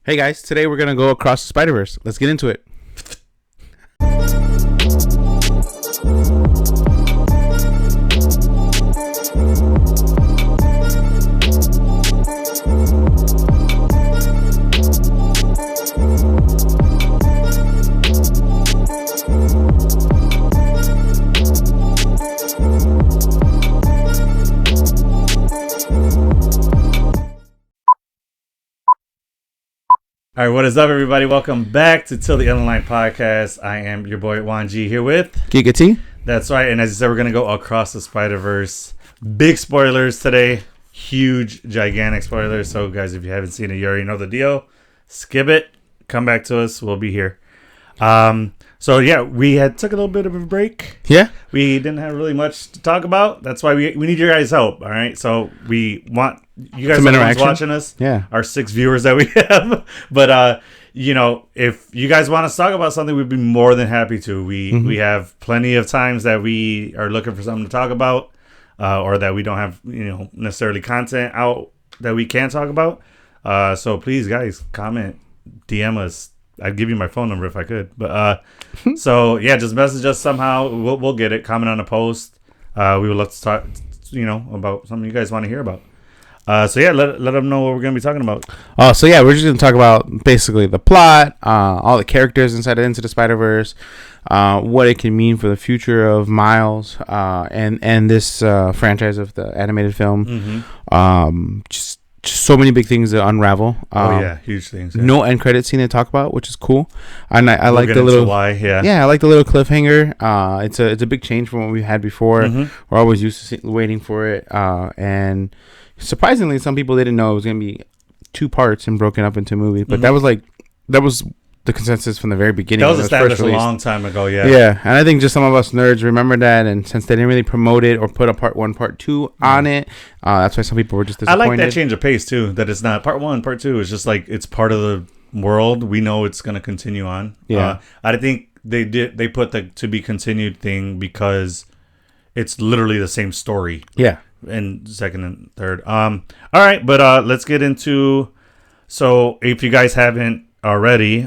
Hey guys, today we're gonna go across the Spider-Verse. Let's get into it. All right, what is up, everybody? Welcome back to Till the End of the Line podcast. I am your boy Juan G here with Giga T. That's right, and as you said, we're gonna go across the Spider-Verse. Big spoilers today, huge, gigantic spoilers. So, guys, if you haven't seen it, you already know the deal. Skip it. Come back to us. We'll be here. So yeah, we took a little bit of a break. Yeah, we didn't have really much to talk about. That's why we need your guys' help. All right, so we want you guys watching us. Yeah, our 6 viewers that we have. But if you guys want us to talk about something, we'd be more than happy to. We have plenty of times that we are looking for something to talk about, or that we don't have necessarily content out that we can talk about. So please, guys, comment, DM us. I'd give you my phone number if I could, but so yeah, just message us somehow. We'll get it. Comment on a post. We would love to talk, about something you guys want to hear about. So yeah, let them know what we're gonna be talking about. So yeah, we're just gonna talk about basically the plot, all the characters inside of Into the Spider-Verse, what it can mean for the future of Miles, and this franchise of the animated film. Just so many big things to unravel. Huge things. Yeah. No end credit scene to talk about, which is cool. And I like the little why. I like the little cliffhanger. It's a big change from what we had before. We're always used to waiting for it. And surprisingly, some people didn't know it was gonna be 2 parts and broken up into movies. But that was the consensus from the very beginning. That was established a long time ago. Yeah, and I think just some of us nerds remember that, and since they didn't really promote it or put a part 1, part 2 on it, that's why some people were just disappointed. I like that change of pace too. That it's not part 1, part 2. It's just like it's part of the world. We know it's going to continue on. Yeah, I think they put the to be continued thing because it's literally the same story. Yeah, and second and third. All right, but let's get into. So if you guys haven't already,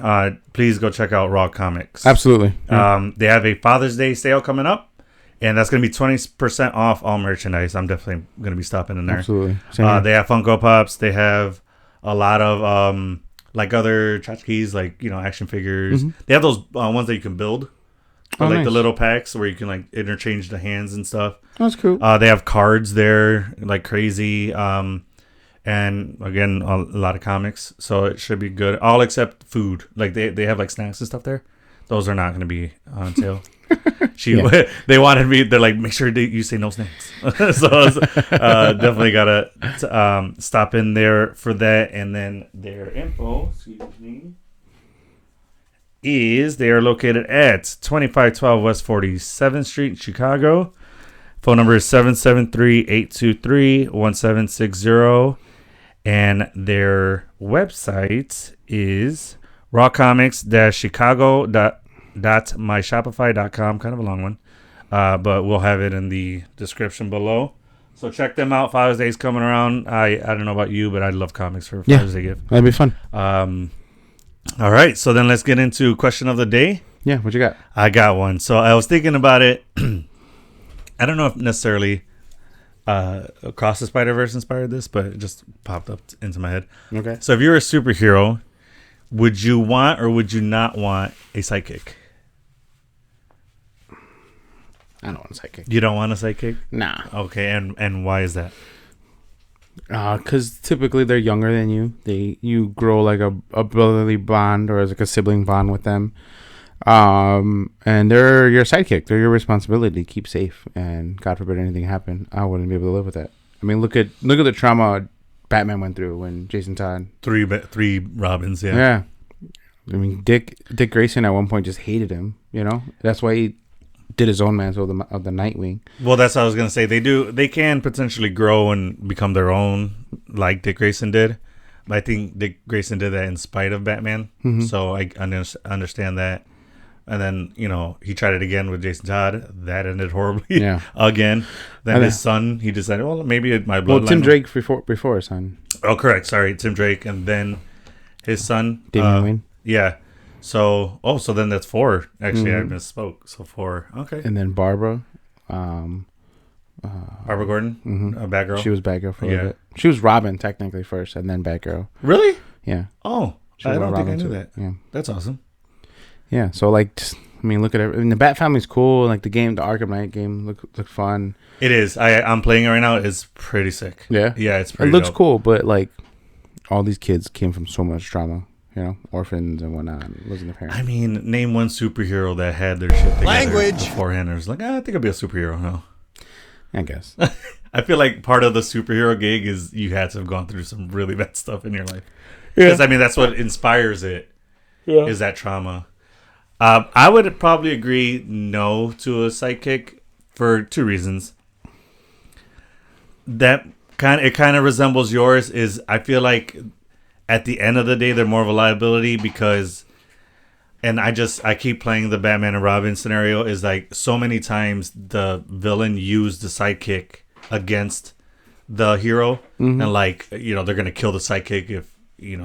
please go check out Raw Comics. Absolutely. They have a Father's Day sale coming up, and that's going to be 20% off all merchandise. I'm definitely going to be stopping in there. Absolutely. They have Funko Pops. They have a lot of like other tchotchkes, like action figures. They have those ones that you can build, nice. The little packs where you can like interchange the hands and stuff. That's cool. They have cards there like crazy. And again, a lot of comics, so it should be good. All except food. Like they have like snacks and stuff there. Those are not going to be on sale. They wanted me. They're like, make sure you say no snacks. So definitely gotta stop in there for that. And then their info, excuse me, is they are located at 2512 West 47th Street in Chicago. Phone number is 773-823-1760. And their website is rawcomics-chicago.myshopify.com. Kind of a long one, but we'll have it in the description below. So check them out. Father's Day is coming around. I don't know about you, but I love comics for Father's Day gift. That'd be fun. All right, so then let's get into question of the day. Yeah, what you got? I got one. So I was thinking about it. I don't know if necessarily Across the Spider-Verse inspired this, but it just popped up into my head. Okay. So if you're a superhero, would you want or would you not want a sidekick? I don't want a sidekick. You don't want a sidekick? Nah. Okay, and why is that? Because typically they're younger than you. You grow like a brotherly bond or as like a sibling bond with them. And they're your sidekick. They're your responsibility to keep safe. And God forbid anything happen, I wouldn't be able to live with that. I mean, look at the trauma Batman went through when Jason Todd. Three Robins, yeah. Yeah. I mean, Dick Grayson at one point just hated him. That's why he did his own mantle of the Nightwing. Well, that's what I was gonna say. They can potentially grow and become their own, like Dick Grayson did. But I think Dick Grayson did that in spite of Batman. So I understand that. And then, he tried it again with Jason Todd. That ended horribly. Yeah. Again. Then his son, he decided, well, maybe my bloodline. Well, Tim Drake before his son. Oh, correct. Sorry, Tim Drake. And then his son. Damian Wayne. Yeah. So then that's 4. Actually, I Mhm. misspoke. So 4. Okay. And then Barbara. Barbara Gordon, Batgirl. She was Batgirl for a Yeah. little bit. She was Robin technically first, and then Batgirl. Really? Yeah. Oh, She I was don't think I Robin knew too. that. Yeah. That's awesome. Yeah. So like, just, I mean, look at it. I mean, the Bat family's cool. Like the game, the Arkham Knight game, look fun. It is. I'm playing it right now. It's pretty sick. Yeah. Yeah, it's It pretty. looks dope. cool, but like, all these kids came from so much trauma. You know, orphans and whatnot, and losing their parents. I mean, name one superhero that had their shit together Language. beforehand. Or was like, I think I'd be a superhero. No. I guess. I feel like part of the superhero gig is you had to have gone through some really bad stuff in your life. Because I mean, that's what inspires it. Yeah. Is that trauma? I would probably agree no to a sidekick for 2 reasons. That kind of resembles yours. Is I feel like at the end of the day they're more of a liability because, and I keep playing the Batman and Robin scenario. Is like so many times the villain used the sidekick against the hero, and like they're gonna kill the sidekick if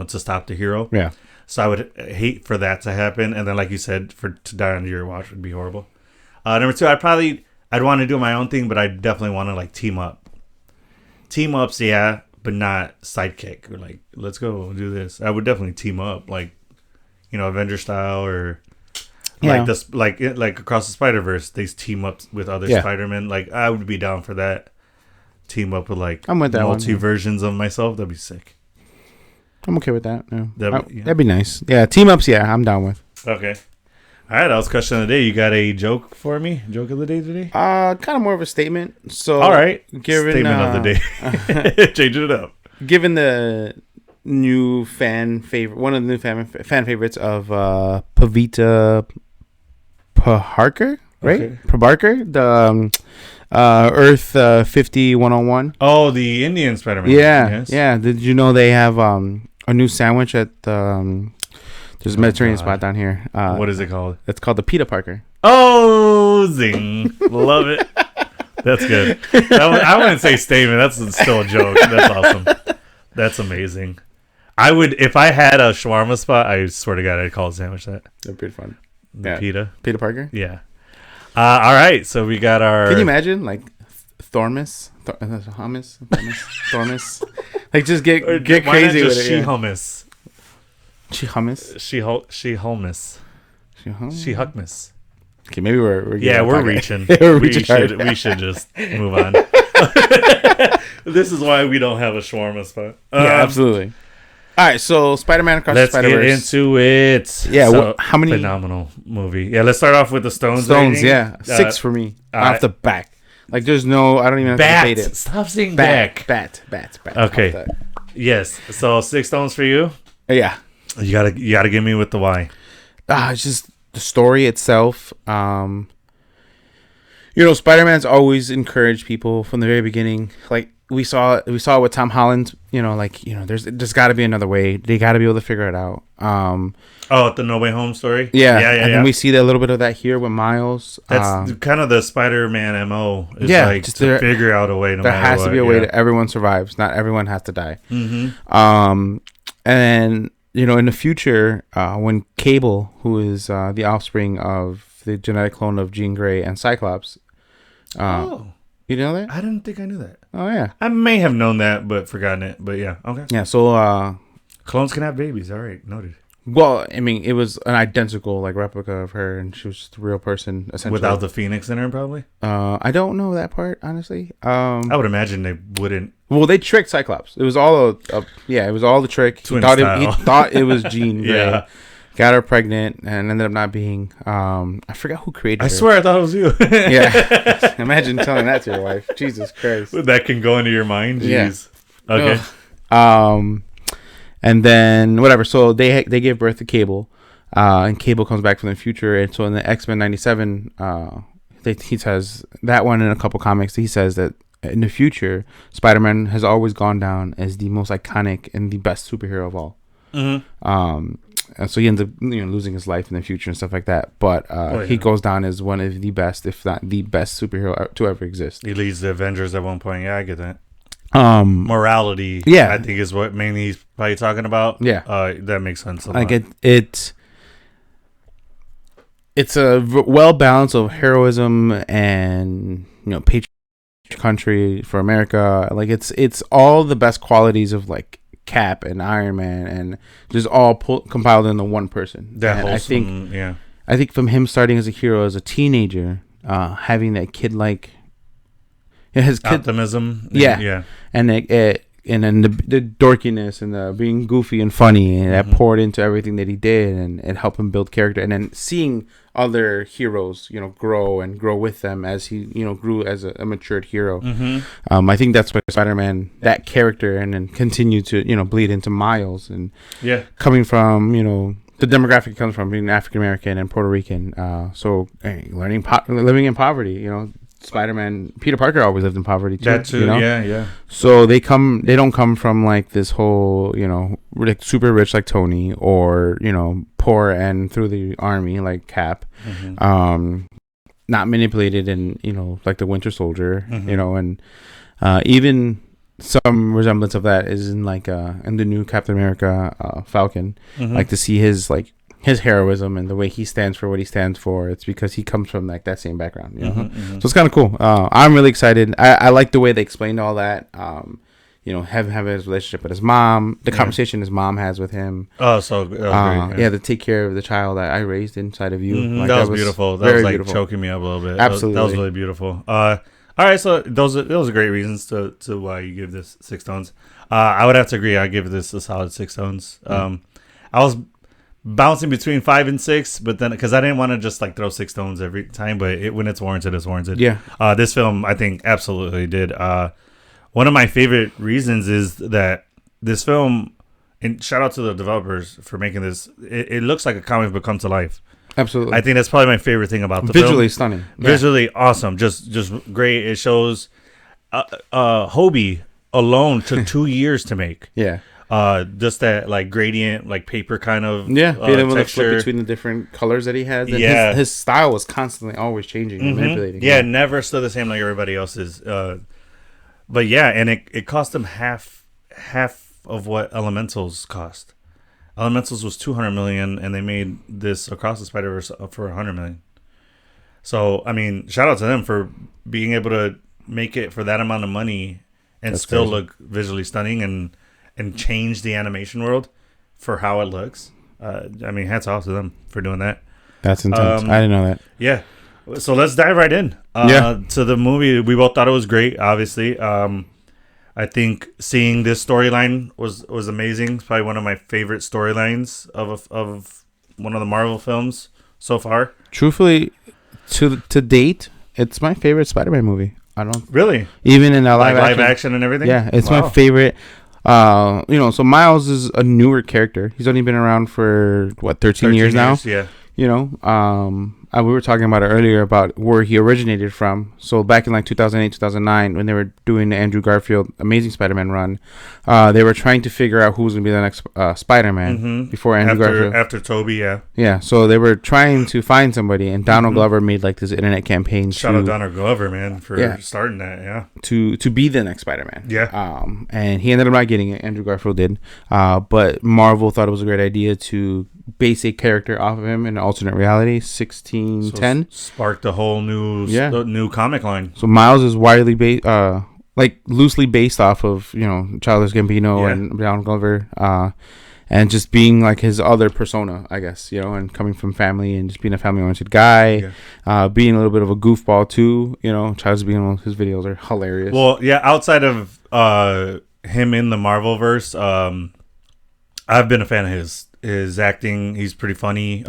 to stop the hero. Yeah. So I would hate for that to happen, and then like you said, to die under your watch would be horrible. Number 2, I'd want to do my own thing, but I definitely want to like team up. Team ups, yeah, but not sidekick or like let's go do this. I would definitely team up, like Avenger style or like this, like across the Spider-Verse, they team up with other Spider-Men. Like I would be down for that. Team up with like I'm with that multi one. versions of myself. That'd be sick. I'm okay with that. Yeah. Yeah. That'd be nice. Yeah, team ups. Yeah, I'm down with. Okay. All right, that was question of the day. You got a joke for me? Joke of the day today? Kind of more of a statement. So, All right. given Statement of the day. Changing it up. given the new fan favorite, one of the new fan favorites of Pavita Paharkar, right? Okay. Prabarkar, the Earth 50101. Oh, the Indian Spider-Man. Yeah, Yes. yeah. Did you know they have a new sandwich at there's a Mediterranean God. spot down here. What is it called? It's called the Peter Parker. Oh, zing. Love it. That's good. I wouldn't say statement. That's still a joke. That's awesome. That's amazing. I would, if I had a shawarma spot, I swear to God, I'd call a sandwich that. They're pretty fun. The Yeah. pita. Peter Parker. Yeah. All right. So we got our. Can you imagine like Thormus? Thormus? Like just get Why not crazy with just it. she Yeah. hummus. She hummus. She hummus. She hummus. She huckmas. Okay, maybe we're Yeah, getting we're off target. reaching. We're we reaching should hard. we should just move on. This is why we don't have a shawarma spot. Yeah, absolutely. All right, so Spider-Man Across Let's the get Spider-Verse. into it. Yeah, So, how many phenomenal movie? Yeah, let's start off with the Stones. Stones? rating. Yeah, 6 for me off the back. Like, there's no. I don't even have to debate Bat. it. Stop saying Bat. back. Okay. Okay. Yes. So 6 stones for you. Yeah. You gotta give me with the why. It's just the story itself. Spider-Man's always encouraged people from the very beginning. Like we saw it with Tom Holland. There's got to be another way. They got to be able to figure it out. The No Way Home story. Yeah. Yeah. And then we see a little bit of that here with Miles. That's kind of the Spider-Man MO. Is Yeah, like just to figure out a way. No there matter has to be a what, way yeah. that everyone survives. Not everyone has to die. Mm-hmm. And in the future, when Cable, who is the offspring of the genetic clone of Jean Grey and Cyclops, you know that? I didn't think I knew that. Oh yeah, I may have known that, but forgotten it. But yeah, okay. yeah. So, Clones can have babies. All right, noted. well, I mean, it was an identical replica of her, and she was just a real person essentially. Without the Phoenix in her, probably. I don't know that part honestly. I would imagine they wouldn't. Well, they tricked Cyclops. It was all it was all the trick. Twin He style. thought it was Jean Grey. Yeah. Got her pregnant and ended up not being. I forgot who created her. I swear I thought it was you. Yeah. Imagine telling that to your wife. Jesus Christ. That can go into your mind. Jeez. Yeah. Okay. Ugh. And then whatever. So they gave birth to Cable, and Cable comes back from the future. And so in the X-Men '97, he says that one in a couple comics. He says that in the future, Spider-Man has always gone down as the most iconic and the best superhero of all. Mm-hmm. And so he ends up losing his life in the future and stuff like that. But he goes down as one of the best, if not the best superhero to ever exist. He leads the Avengers at one point. Yeah, I get that. Morality, Yeah. I think is what mainly he's probably talking about. Yeah. That makes sense. Like it's a well balance of heroism and patriot country for America. Like it's all the best qualities of like Cap and Iron Man, and just all compiled into one person. That and wholesome, I think from him starting as a hero as a teenager, having that kid like his kid optimism, yeah, and then the dorkiness and the being goofy and funny, and that poured into everything that he did, and it helped him build character. And then seeing other heroes, grow with them as he, grew as a matured hero. I think that's why Spider-Man, that character, and then continued to, bleed into Miles, and coming from, the demographic he comes from, being African American and Puerto Rican. So living in poverty, Spider-Man, Peter Parker always lived in poverty too. That too, yeah. So they don't come from like this whole, like super rich like Tony, or poor and through the army like Cap, not manipulated and like the Winter Soldier, and even some resemblance of that is in like in the new Captain America, Falcon, like to see his heroism and the way he stands for what he stands for. It's because he comes from like that same background, So it's kind of cool. I'm really excited. I like the way they explained all that. Having his relationship with his mom, the conversation his mom has with him. Oh, so great, to take care of the child that I raised inside of you. Like, that was beautiful. That was like beautiful. Choking me up a little bit. Absolutely, that was really beautiful. All right, so those are great reasons to why you give this 6 stones. I would have to agree. I give this a solid 6 stones. I was bouncing between 5 and 6, but then because I didn't want to just like throw 6 stones every time, but when it's warranted, it's warranted. Yeah. This film, I think, absolutely did. One of my favorite reasons is that this film, and shout out to the developers for making this. It looks like a comic book come to life. Absolutely. I think that's probably my favorite thing about the visually film. Stunning. Visually awesome. Just great. It shows Hobie alone took 2 years to make. Yeah. Just that like gradient, like paper kind of being able to texture. flip between the different colors that he has. And his style was constantly always changing and manipulating. Yeah, never stood the same like everybody else's. But yeah, and it cost him half of what Elementals cost. Elementals was $200 million, and they made this Across the Spider-Verse for $100 million. So I mean, shout out to them for being able to make it for that amount of money and That's still crazy. look visually stunning and change the animation world for how it looks. I mean, hats off to them for doing that. That's intense. I didn't know that. Yeah. So let's dive right in to the movie. We both thought it was great, obviously. I think seeing this storyline was amazing. It's probably one of my favorite storylines of one of the Marvel films so far. Truthfully, to date, it's my favorite Spider-Man movie. I don't really even in the live action and everything. Yeah, it's my favorite. So Miles is a newer character. He's only been around for 13 years now. Yeah. We were talking about it earlier about where he originated from. So back in like 2008, 2009, when they were doing the Andrew Garfield Amazing Spider-Man run, they were trying to figure out who was going to be the next Spider-Man before Andrew Garfield. After Toby, yeah. Yeah, so they were trying to find somebody, and Donald Glover made like this internet campaign. Shout out Donald Glover, man, for starting that, yeah. To be the next Spider-Man. Yeah. And he ended up not getting it. Andrew Garfield did. But Marvel thought it was a great idea to base a character off of him in an alternate reality, 1610. So sparked a whole new comic line. So Miles is widely based, loosely based off of Childish Gambino and Donald Glover, and just being like his other persona, I guess, and coming from family and just being a family-oriented guy, being a little bit of a goofball too. Childish Gambino, his videos are hilarious. Well, yeah, outside of him in the Marvelverse, I've been a fan of his acting. He's pretty funny.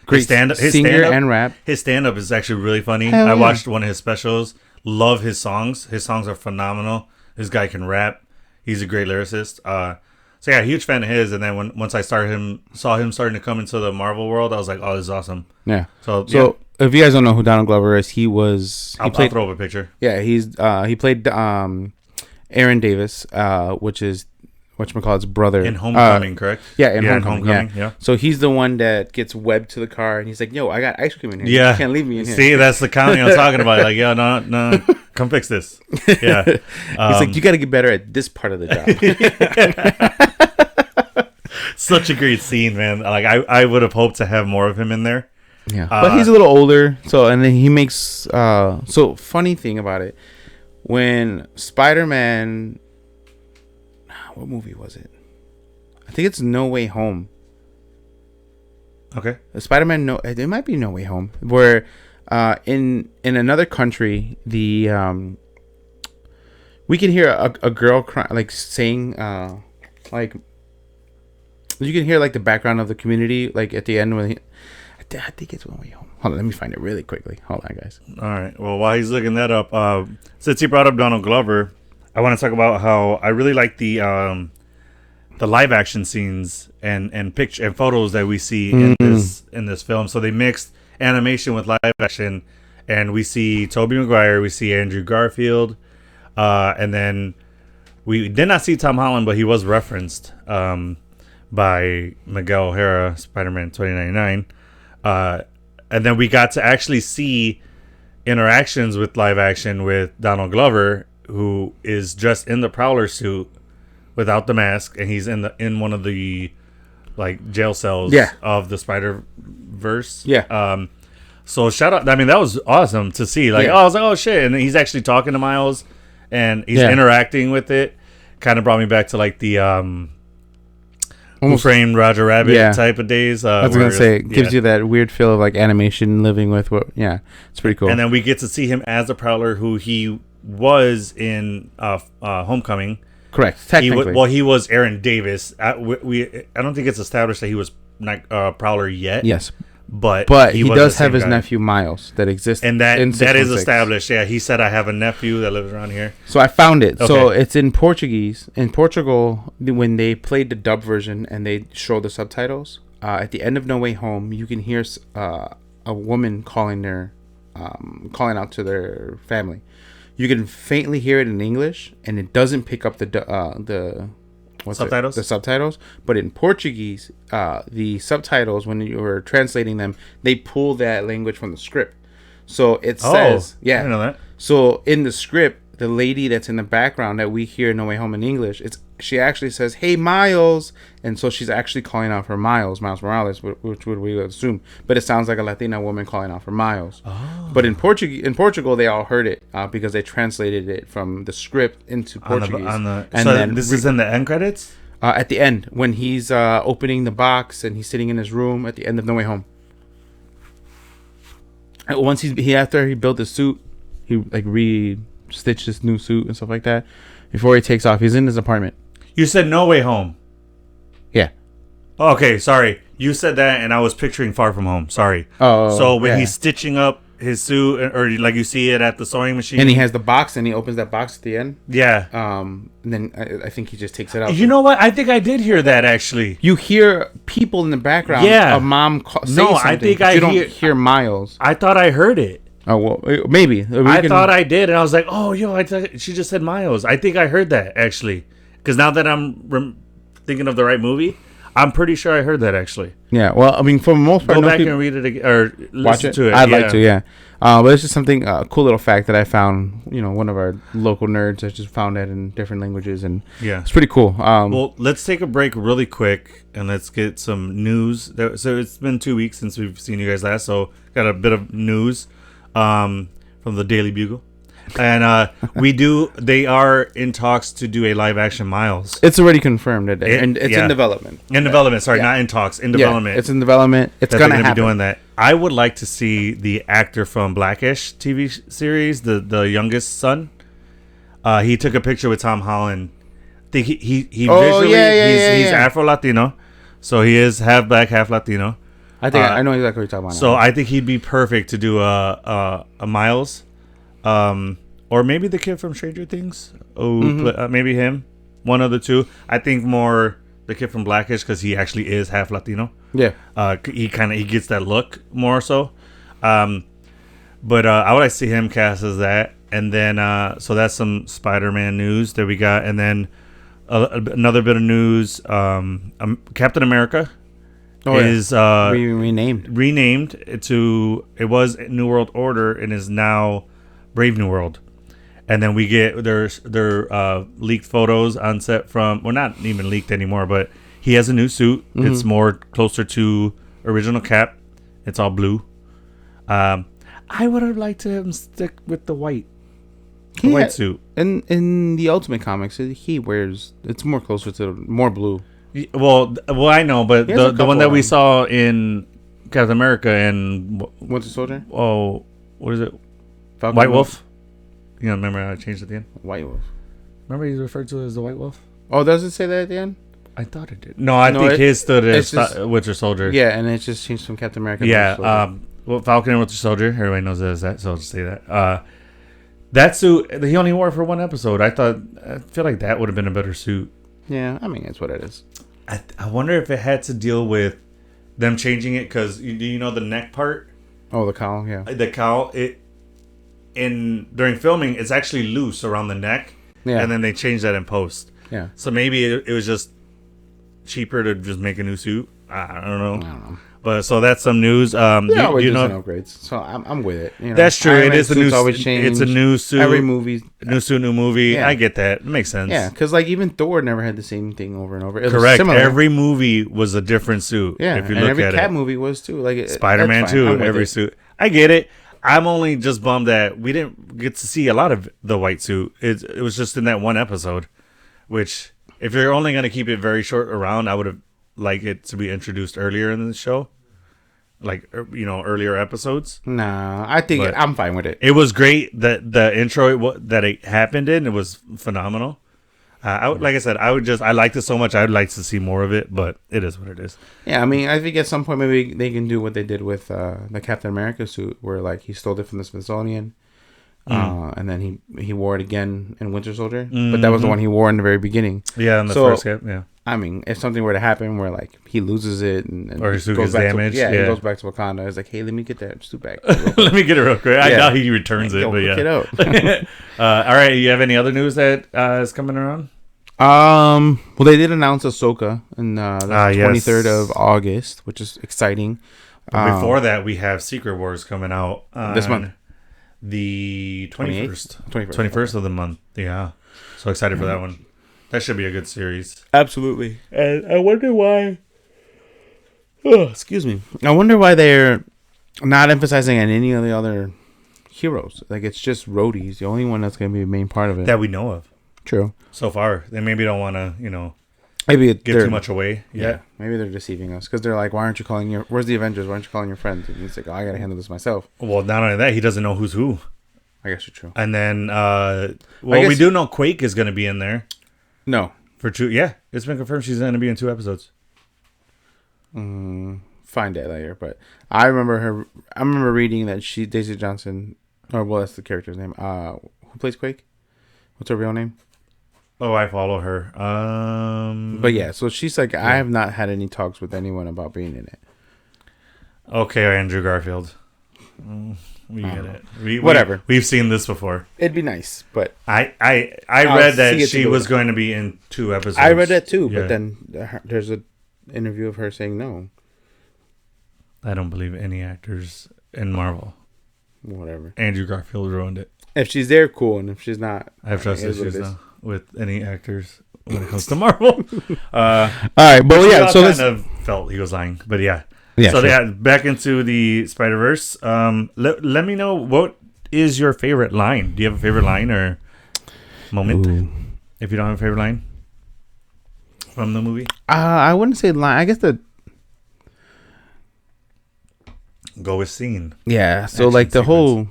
Great singer and rap. His stand-up is actually really funny. Hell I yeah. watched one of his specials. Love his songs. His songs are phenomenal. This guy can rap. He's a great lyricist. So yeah, huge fan of his. And then once I saw him starting to come into the Marvel world, I was like, oh, this is awesome. Yeah. So if you guys don't know who Donald Glover is, I'll throw up a picture. Yeah, he played Aaron Davis, which is whatchamacallit's brother. In Homecoming, correct? Yeah, in Homecoming. Yeah. So he's the one that gets webbed to the car, and he's like, "Yo, I got ice cream in here. Yeah. You can't leave me in here." See, that's the counting I'm talking about. Like, yeah, no, come fix this. Yeah. He's like, "You got to get better at this part of the job." Such a great scene, man. Like, I would have hoped to have more of him in there. Yeah, but he's a little older. So, and then he makes. So, funny thing about it, when Spider-Man, what movie was it? I think it's No Way Home. Okay. Spider-Man, no, it might be No Way Home, where in another country, the we can hear a girl cry, like saying like you can hear like the background of the community, like at the end when I think it's No Way Home. Hold on, let me find it really quickly. Hold on, guys. All right. Well, while he's looking that up, since he brought up Donald Glover, I want to talk about how I really like the live action scenes and picture and photos that we see in this film. So they mixed animation with live action, and we see Tobey Maguire, we see Andrew Garfield, and then we did not see Tom Holland, but he was referenced by Miguel O'Hara, Spider-Man 2099. And then we got to actually see interactions with live action with Donald Glover, who is just in the Prowler suit without the mask, and he's in one of the like jail cells of the Spider-Verse. Yeah. So shout out. I mean, that was awesome to see. Like, I was like, oh shit, and he's actually talking to Miles, and he's interacting with it. Kind of brought me back to like the Who Framed Roger Rabbit type of days. I was gonna say it gives you that weird feel of like animation living with what. Yeah, it's pretty cool. And then we get to see him as the Prowler, who he was in Homecoming. Correct. Technically, he was Aaron Davis. I don't think it's established that he was not Prowler yet. Yes, but he does have his nephew Miles that exists, and that is established. Yeah, he said I have a nephew that lives around here. So I found it. Okay. So it's in Portuguese. In Portugal, when they played the dub version and they show the subtitles, at the end of No Way Home, you can hear a woman calling out to their family. You can faintly hear it in English, and it doesn't pick up the subtitles. The subtitles, but in Portuguese, the subtitles, when you were translating them, they pull that language from the script. So it says, I didn't know that. So in the script, the lady that's in the background that we hear in No Way Home in English, she actually says, "Hey, Miles," and so she's actually calling out for Miles Morales, which would we assume, but it sounds like a Latina woman calling out for Miles. Oh. But in Portugal, they all heard it because they translated it from the script into Portuguese. This is in the end credits. At the end, when he's opening the box and he's sitting in his room at the end of No Way Home. Once after he built the suit, he like stitch this new suit and stuff like that. Before he takes off, he's in his apartment. You said No Way Home. Yeah. Okay, sorry. You said that, and I was picturing Far From Home. Sorry. Oh. So when he's stitching up his suit, or like you see it at the sewing machine, and he has the box, and he opens that box at the end. Yeah. And then I think he just takes it out. You know what? I think I did hear that actually. You hear people in the background. Yeah. A mom say something. I think you don't hear Miles. I thought I heard it. Oh, well, maybe. I thought I did, and I was like, oh, yo, she just said Miles. I think I heard that, actually. Because now that I'm thinking of the right movie, I'm pretty sure I heard that, actually. Yeah, well, I mean, for the most part... Go back and read it again, or listen to it. I'd like to, yeah. But it's just something, cool little fact that I found, one of our local nerds that just found that in different languages, and it's pretty cool. Well, let's take a break really quick, and let's get some news. So it's been 2 weeks since we've seen you guys last, so got a bit of news. From the Daily Bugle, and they are in talks to do a live action Miles. It's already confirmed, and it's in development. Not in talks, in development. It's in development. It's gonna happen. Be doing that. I would like to see the actor from Blackish TV series, the youngest son. He took a picture with Tom Holland. I think he visually he's Afro Latino, so he is half black, half Latino. I think I know exactly what you're talking about. So I think he'd be perfect to do a Miles, or maybe the kid from Stranger Things. Maybe him, one of the two. I think more the kid from Blackish because he actually is half Latino. Yeah. He gets that look more so. But I would like to see him cast as that, and then so that's some Spider-Man news that we got, and then another bit of news. Captain America is renamed to. It was New World Order and is now Brave New World. And then we get their leaked photos on set from. Well, not even leaked anymore, but he has a new suit. Mm-hmm. It's more closer to original Cap. It's all blue. I would have liked to have him stick with the white suit. In the Ultimate Comics, he wears it's more closer to more blue. Well, I know, but the one that we saw in Captain America and Winter Soldier. Oh, what is it? Falcon White Wolf. You know, remember how I changed at the end? White Wolf. Remember he's referred to as the White Wolf? Oh, does it say that at the end? I thought it did. No, I think his stood as Winter Soldier. Yeah, and it just changed from Captain America. Yeah, well, Falcon and Winter Soldier. Everybody knows it as that, so I'll just say that. That suit, he only wore it for one episode. I feel like that would have been a better suit. Yeah, I mean, it's what it is. I wonder if it had to deal with them changing it, because do you know the neck part? Oh, the cowl, yeah. The cowl, during filming, it's actually loose around the neck. Yeah. And then they changed that in post. Yeah. So maybe it was just cheaper to just make a new suit. I don't know. But so that's some news. We're doing upgrades. So I'm with it. You know, that's true. It is a new. It's a new suit. Every movie, new suit, new movie. Yeah. I get that. It makes sense. Yeah, because like even Thor never had the same thing over and over. It Correct. Every movie was a different suit. Yeah, if you look at it. Every Cat movie was too. Like Spider-Man too. Every suit. I get it. I'm only just bummed that we didn't get to see a lot of the white suit. It was just in that one episode, which if you're only going to keep it very short around, I would have liked it to be introduced earlier in the show. Like, earlier episodes. Nah, I think I'm fine with it. It was great that the intro that it happened in. It was phenomenal. Like I said, I liked it so much. I would like to see more of it, but it is what it is. Yeah, I mean, I think at some point maybe they can do what they did with the Captain America suit, where like he stole it from the Smithsonian, and then he wore it again in Winter Soldier. Mm-hmm. But that was the one he wore in the very beginning. Yeah, in the first cap. Yeah. I mean, if something were to happen where like he loses it and or his suit gets damaged, he goes back to Wakanda. It's like, hey, let me get that suit back. Let me get it real quick. I doubt he returns it, but yeah. It out. All right, you have any other news that is coming around? Well, they did announce Ahsoka on the 23rd of August, which is exciting. But before that, we have Secret Wars coming out this month, the 21st of the month. Yeah, so excited for that one. That should be a good series. Absolutely. And I wonder why. Oh, excuse me. I wonder why they're not emphasizing on any of the other heroes. Like, it's just Rhodey's the only one that's going to be the main part of it that we know of. True. So far, they maybe don't want to, maybe give too much away. Yeah. Maybe they're deceiving us because they're like, "Why aren't you calling where's the Avengers? Why aren't you calling your friends?" And he's like, "Oh, I got to handle this myself." Well, not only that, he doesn't know who's who. I guess you're true. And then, we do know Quake is going to be in there. No. For 2, yeah. It's been confirmed she's going to be in 2 episodes. Find that later. But I remember reading that Daisy Johnson, that's the character's name. Who plays Quake? What's her real name? Oh, I follow her. But yeah, so she's like, I have not had any talks with anyone about being in it. Okay, Andrew Garfield. We get it. Whatever. We've seen this before. It'd be nice, but I read that she was going to be in 2 episodes. I read that too, but then there's an interview of her saying no. I don't believe any actors in Marvel. Whatever. Andrew Garfield ruined it. If she's there, cool, and if she's not, I have trust issues now with any actors when it comes to Marvel. All right, but yeah, so kind of felt he was lying, but yeah. Yeah, so sure. Back into the Spider-Verse. Let me know, what is your favorite line? Do you have a favorite line or moment? Ooh. If you don't have a favorite line from the movie? I wouldn't say line. I guess go with scene. Yeah, so like the whole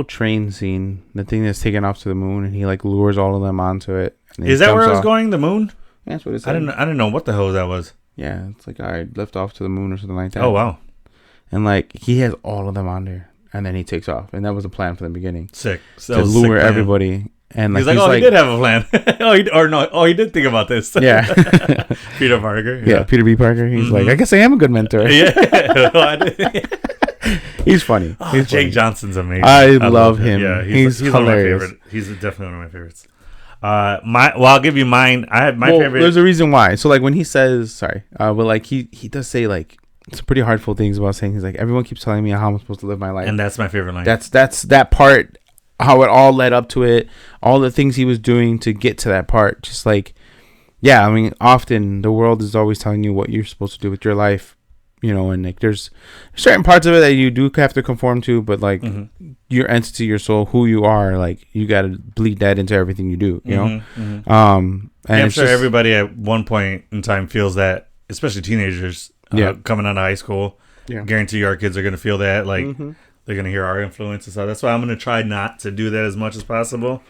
train scene, the thing that's taken off to the moon, and he like lures all of them onto it. Is that where I was going? The moon? Yeah, that's what it said. I didn't know what the hell that was. Yeah, it's like, all right, lift off to the moon or something like that. Oh, wow. And like, he has all of them on there, and then he takes off. And that was the plan from the beginning. Sick. To lure everybody. And like, he's like, he did have a plan. He did think about this. Yeah. Peter Parker. Yeah, Peter B. Parker. He's like, I guess I am a good mentor. Yeah. He's funny. Jake Johnson's amazing. I love him. Yeah, he's hilarious. He's definitely one of my favorites. I'll give you mine. I have my favorite. There's a reason why. So like when he says sorry, but like he does say like some pretty hurtful things about saying he's like everyone keeps telling me how I'm supposed to live my life, and that's my favorite line. That's that part, how it all led up to it, all the things he was doing to get to that part. Just like, yeah, I mean, often the world is always telling you what you're supposed to do with your life, you know, and like there's certain parts of it that you do have to conform to, but like your entity, your soul, who you are, like you got to bleed that into everything you do, you know. And I'm sure everybody at one point in time feels that, especially teenagers coming out of high school. Yeah, guarantee our kids are going to feel that, like they're going to hear our influence and stuff. That's why I'm going to try not to do that as much as possible.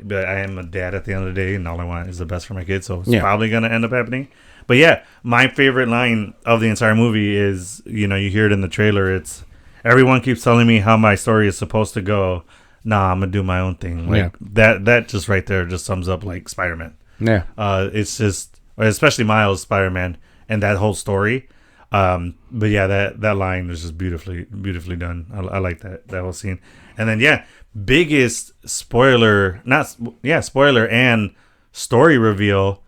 But I am a dad at the end of the day, and all I want is the best for my kids, so it's probably going to end up happening. But yeah, my favorite line of the entire movie is, you know, you hear it in the trailer. It's everyone keeps telling me how my story is supposed to go. Nah, I'm gonna do my own thing. Like that just right there just sums up like Spider-Man. Yeah. It's just, especially Miles Spider-Man and that whole story. But yeah, that line was just beautifully done. I like that whole scene. And then biggest spoiler and story reveal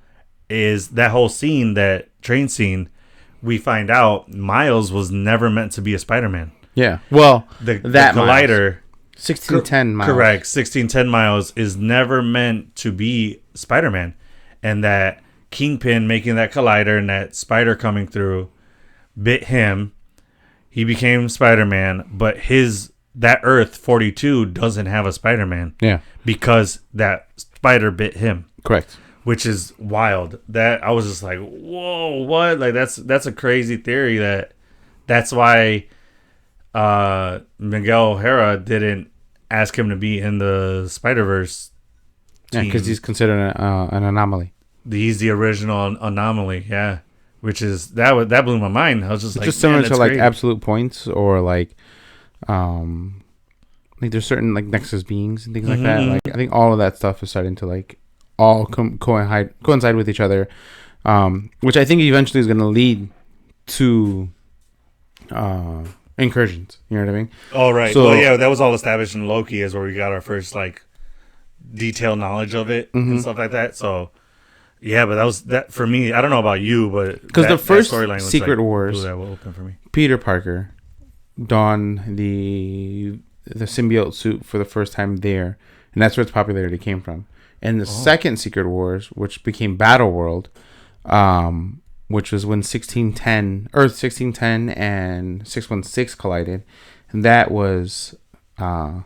is that whole scene, that train scene. We find out Miles was never meant to be a Spider-Man. Yeah. Well, the collider, 1610 Miles. Correct. 1610 Miles is never meant to be Spider-Man. And that Kingpin making that collider and that spider coming through bit him. He became Spider-Man, but that Earth 42 doesn't have a Spider-Man. Yeah. Because that spider bit him. Correct. Which is wild. That I was just like, whoa, what? Like that's a crazy theory. That's why Miguel O'Hara didn't ask him to be in the Spider-Verse team. Yeah, because he's considered an anomaly. He's the original anomaly. Yeah, which is that blew my mind. I was just just similar to like great. Absolute Points or like there's certain like Nexus beings and things like that. Like I think all of that stuff is starting to like all coincide with each other, which I think eventually is going to lead to incursions. You know what I mean? Oh, right. So, well, yeah, that was all established in Loki, is where we got our first like detailed knowledge of it and stuff like that. So, yeah, but that for me. I don't know about you, but because the first Secret Wars, that will open for me. Peter Parker donned the symbiote suit for the first time there, and that's where its popularity came from. And the second Secret Wars, which became Battle World, which was when Earth 1610 and 616 collided, and that was there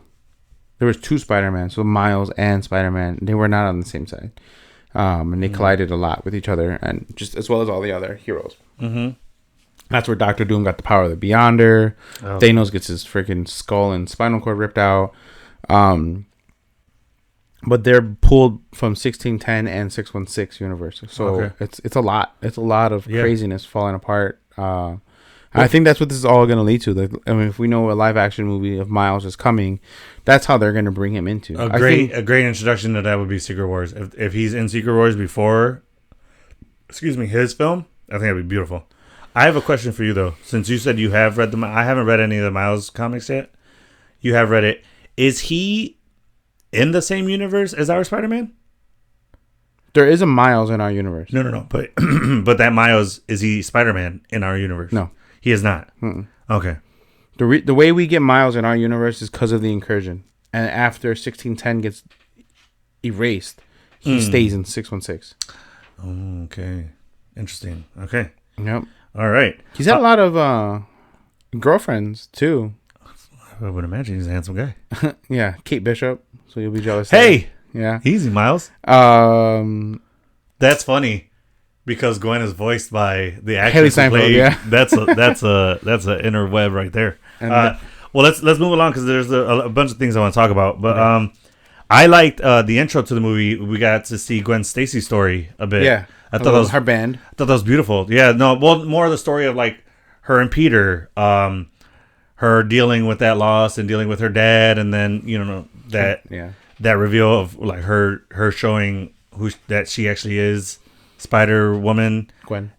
was two Spider-Man, so Miles and Spider-Man. They were not on the same side, and they collided a lot with each other, and just as well as all the other heroes. That's where Doctor Doom got the power of the Beyonder. Thanos gets his freaking skull and spinal cord ripped out. But they're pulled from 1610 and 616 universe. So it's a lot. It's a lot of craziness falling apart. I think that's what this is all going to lead to. Like, I mean, if we know a live action movie of Miles is coming, that's how they're going to bring him into. A great introduction to that would be Secret Wars. If he's in Secret Wars before, his film, I think that'd be beautiful. I have a question for you though. Since you said you have read I haven't read any of the Miles comics yet. You have read it. Is he in the same universe as our Spider-Man? There is a Miles in our universe. No. But but that Miles, is he Spider-Man in our universe? No. He is not. Okay. The way we get Miles in our universe is because of the incursion. And after 1610 gets erased, he stays in 616. Oh, okay. Interesting. Okay. Yep. All right. He's had a lot of girlfriends, too. I would imagine he's a handsome guy. Yeah. Kate Bishop. So you'll be jealous. Hey! Yeah. Easy, Miles. That's funny because Gwen is voiced by the actress who played. Yeah. That's a interweb right there. Well, let's move along because there's a bunch of things I want to talk about. But I liked the intro to the movie. We got to see Gwen Stacy's story a bit. Yeah. I thought that was her band. I thought that was beautiful. Yeah. No. Well, more of the story of like her and Peter. Her dealing with that loss and dealing with her dad, and then that reveal of like her showing that she actually is Spider-Woman. Gwen.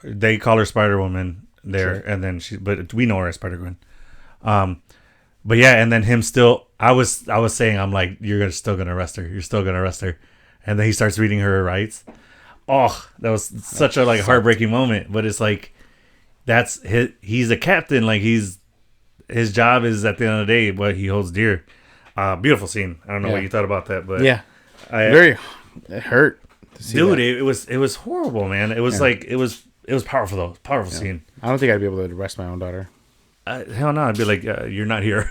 They call her Spider-Woman there, sure. And then but we know her as Spider-Gwen. But yeah, and then him still. I was saying, I'm like, you're still gonna arrest her. You're still gonna arrest her. and then he starts reading her rights. Oh, that was such a like heartbreaking moment. But it's like that's he's a captain. Like his job is at the end of the day what he holds dear. Beautiful scene. I don't know what you thought about that, but it hurt. Dude, it was horrible, man. It was like it was powerful though. Powerful scene. I don't think I'd be able to arrest my own daughter. Hell no, I'd be like, you're not here.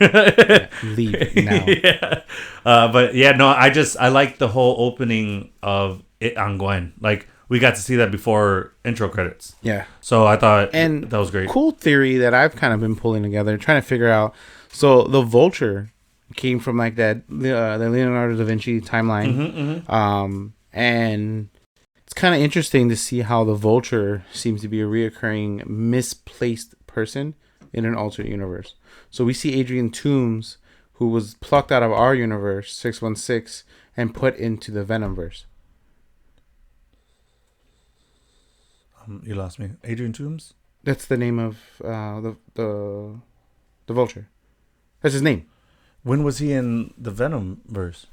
Leave now. But yeah, no, I like the whole opening of it on Gwen. Like we got to see that before intro credits. Yeah. So I thought and that was great. Cool theory that I've kind of been pulling together, trying to figure out. So the Vulture came from like that the Leonardo da Vinci timeline. And it's kind of interesting to see how the Vulture seems to be a reoccurring misplaced person in an alternate universe. So we see Adrian Toomes, who was plucked out of our universe, 616, and put into the Venomverse. You lost me. Adrian Toomes? That's the name of the Vulture. That's his name. When was he in the Venomverse?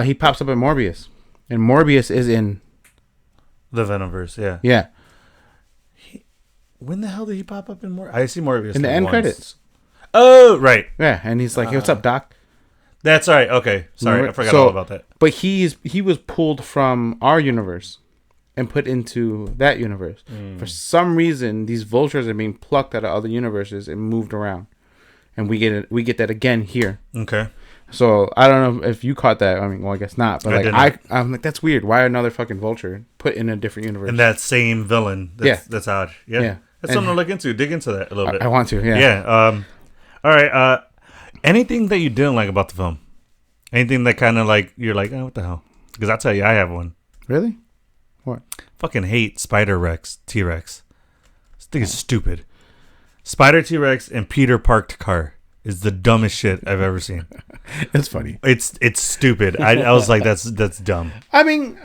He pops up in Morbius. And Morbius is in the Venomverse, yeah. Yeah. When the hell did he pop up in Morbius? I see Morbius in the end credits. Oh, right. Yeah, and he's like, "Hey, what's up, Doc?" That's all right. Okay, sorry, I forgot all about that. But he was pulled from our universe and put into that universe. For some reason, these vultures are being plucked out of other universes and moved around, and we get that again here. Okay. So I don't know if you caught that. I mean, well, I guess not. But I'm like, that's weird. Why another fucking vulture put in a different universe? And that same villain. That's odd. Yeah. That's something to look into. Dig into that a little bit. I want to. Yeah. Yeah. All right. Anything that you didn't like about the film? Anything that kind of like you're like, oh, what the hell? Because I'll tell you, I have one. Really? What? Fucking hate Spider-Rex T-Rex. This thing is stupid. Spider T-Rex and Peter parked car is the dumbest shit I've ever seen. It's funny. It's stupid. I was like, that's dumb. I mean,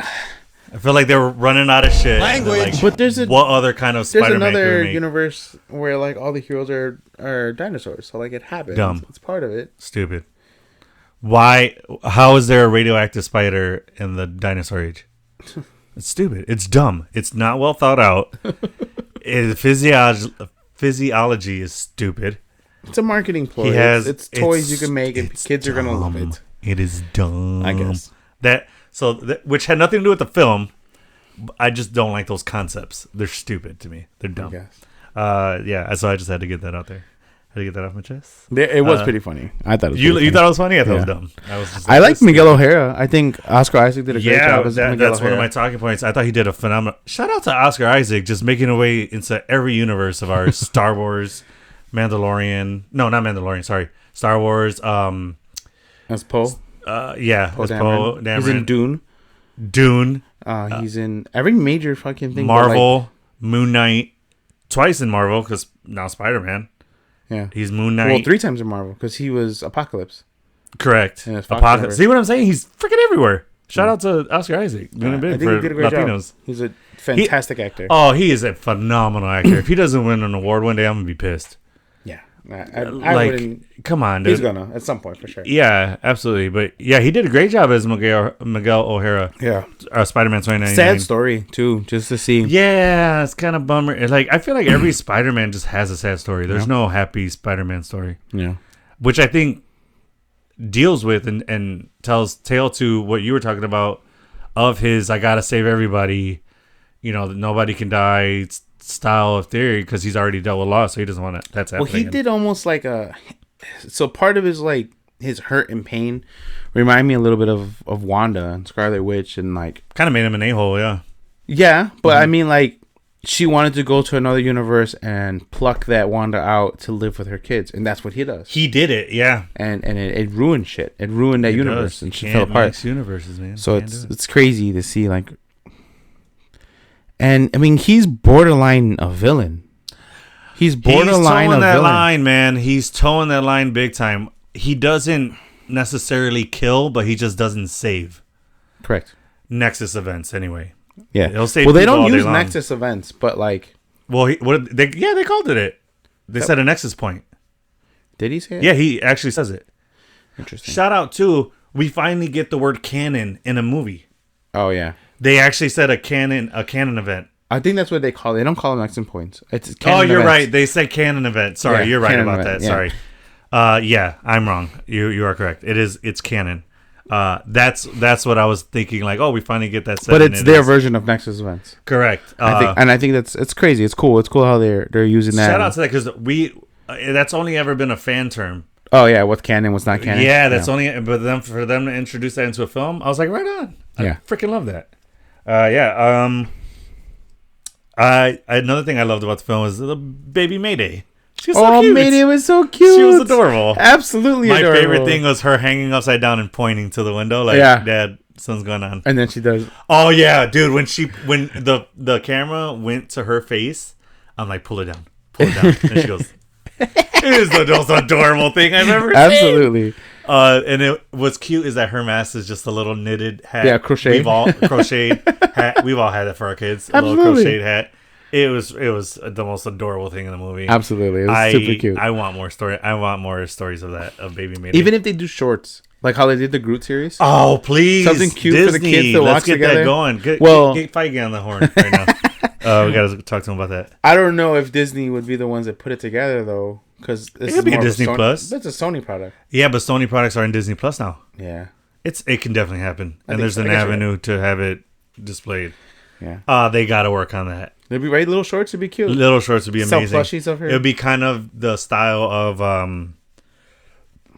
I feel like they were running out of shit. Language. Like, but there's what other kind of Spider-Man there's another could we make? universe where like all the heroes are dinosaurs. So like it happens. Dumb. It's part of it. Stupid. Why? How is there a radioactive spider in the dinosaur age? It's stupid. It's dumb. It's not well thought out. Physiology is stupid. It's a marketing ploy. It's toys you can make, and kids are gonna love it. It is dumb. I guess which had nothing to do with the film. I just don't like those concepts. They're stupid to me. They're dumb. Yeah. So I just had to get that out there. Had to get that off my chest. It was pretty funny. I thought it was you thought it was funny. I thought it was dumb. I like Miguel O'Hara. I think Oscar Isaac did a great job as Miguel that's O'Hara. one of my talking points. I thought he did a phenomenal. Shout out to Oscar Isaac, just making a way into every universe of ours. Star Wars, Mandalorian. No, not Mandalorian. Sorry, Star Wars. As Poe. Yeah, Poe as Dameron. Poe Dameron. He's in Dune. Dune. He's in every major fucking thing. Marvel, Moon Knight. Twice in Marvel because now Spider-Man. Yeah, he's Moon Knight. Well, 3 times in Marvel because he was Apocalypse. Correct. Apocalypse. See what I'm saying? He's freaking everywhere. Shout out to Oscar Isaac doing a bit for he did a great Latinos. Job. He's a fantastic actor. Oh, he is a phenomenal actor. If he doesn't win an award one day, I'm gonna be pissed. Yeah, I wouldn't. Come on, dude. He's gonna at some point for sure. Yeah, absolutely. But yeah, he did a great job as Miguel O'Hara. Yeah, Spider-Man 2099. Sad story too, just to see. Yeah, it's kind of bummer. Like I feel like every Spider-Man just has a sad story. There's no happy Spider-Man story. Yeah, which I think deals with and tells tale to what you were talking about of his I gotta save everybody. You know, nobody can die style of theory because he's already dealt with loss, so he doesn't want to. That's happening. Well, he did almost like so part of his like his hurt and pain remind me a little bit of Wanda and Scarlet Witch and like kind of made him an a-hole. Yeah, but I mean like she wanted to go to another universe and pluck that Wanda out to live with her kids, and that's what he does. He did it, yeah, and it ruined shit. It ruined that universe, and she fell apart. Mix universes, man. So it's crazy to see like. And I mean, he's borderline a villain. He's borderline towing a that villain. line, man. He's towing that line big time. He doesn't necessarily kill, but he just doesn't save. Correct. Nexus events, anyway. Yeah. He'll save. Well, they don't use Nexus events, but like. Well, they called it. They said a Nexus point. Did he say it? Yeah, he actually says it. Interesting. Shout out to we finally get the word canon in a movie. Oh yeah. They actually said a canon event. I think that's what they call it. They don't call them X points. It's Oh, canon you're events. right. They said canon event. Sorry, Yeah, you're right canon about event, that. yeah. Sorry. Yeah, I'm wrong. You are correct. It's canon. That's what I was thinking. Like, oh, we finally get that. Set But and it's it their is. version of Nexus events. Correct. I think it's crazy. It's cool. It's cool how they're using that. Shout out to that because that's only ever been a fan term. Oh yeah, what's canon, what's not canon. Yeah, that's only. But then for them to introduce that into a film, I was like, right on. I freaking love that. Yeah. Another thing I loved about the film was the baby Mayday. She was so cute. Mayday was so cute. She was adorable. Absolutely My adorable. favorite thing was her hanging upside down and pointing to the window, like, Dad, something's going on. And then she does. Oh yeah, dude. When the camera went to her face, I'm like, pull it down. And she goes, it is the most adorable thing I've ever seen. Absolutely. And what's cute is that her mask is just a little knitted hat. Yeah, crocheted. We've all crocheted hat. We've all had that for our kids. A little Absolutely. crocheted hat. It was the most adorable thing in the movie. Absolutely. It was super cute. I want more stories of that, of Baby Mayday. Even if they do shorts, like how they did the Groot series. Oh, please. Something cute Disney. for the kids to Let's watch get together. that going. Get Feige on the horn right now. We got to talk to him about that. I don't know if Disney would be the ones that put it together though, because It could be a Disney Plus. It's a Sony product. Yeah, but Sony products are in Disney Plus now. Yeah. It can definitely happen. I And think there's so. an I guess you're avenue to have it displayed. Yeah. They got to work on that. They'd be right. Little shorts would be cute. Little shorts would be Sell amazing. plushies of her. It would be kind of the style of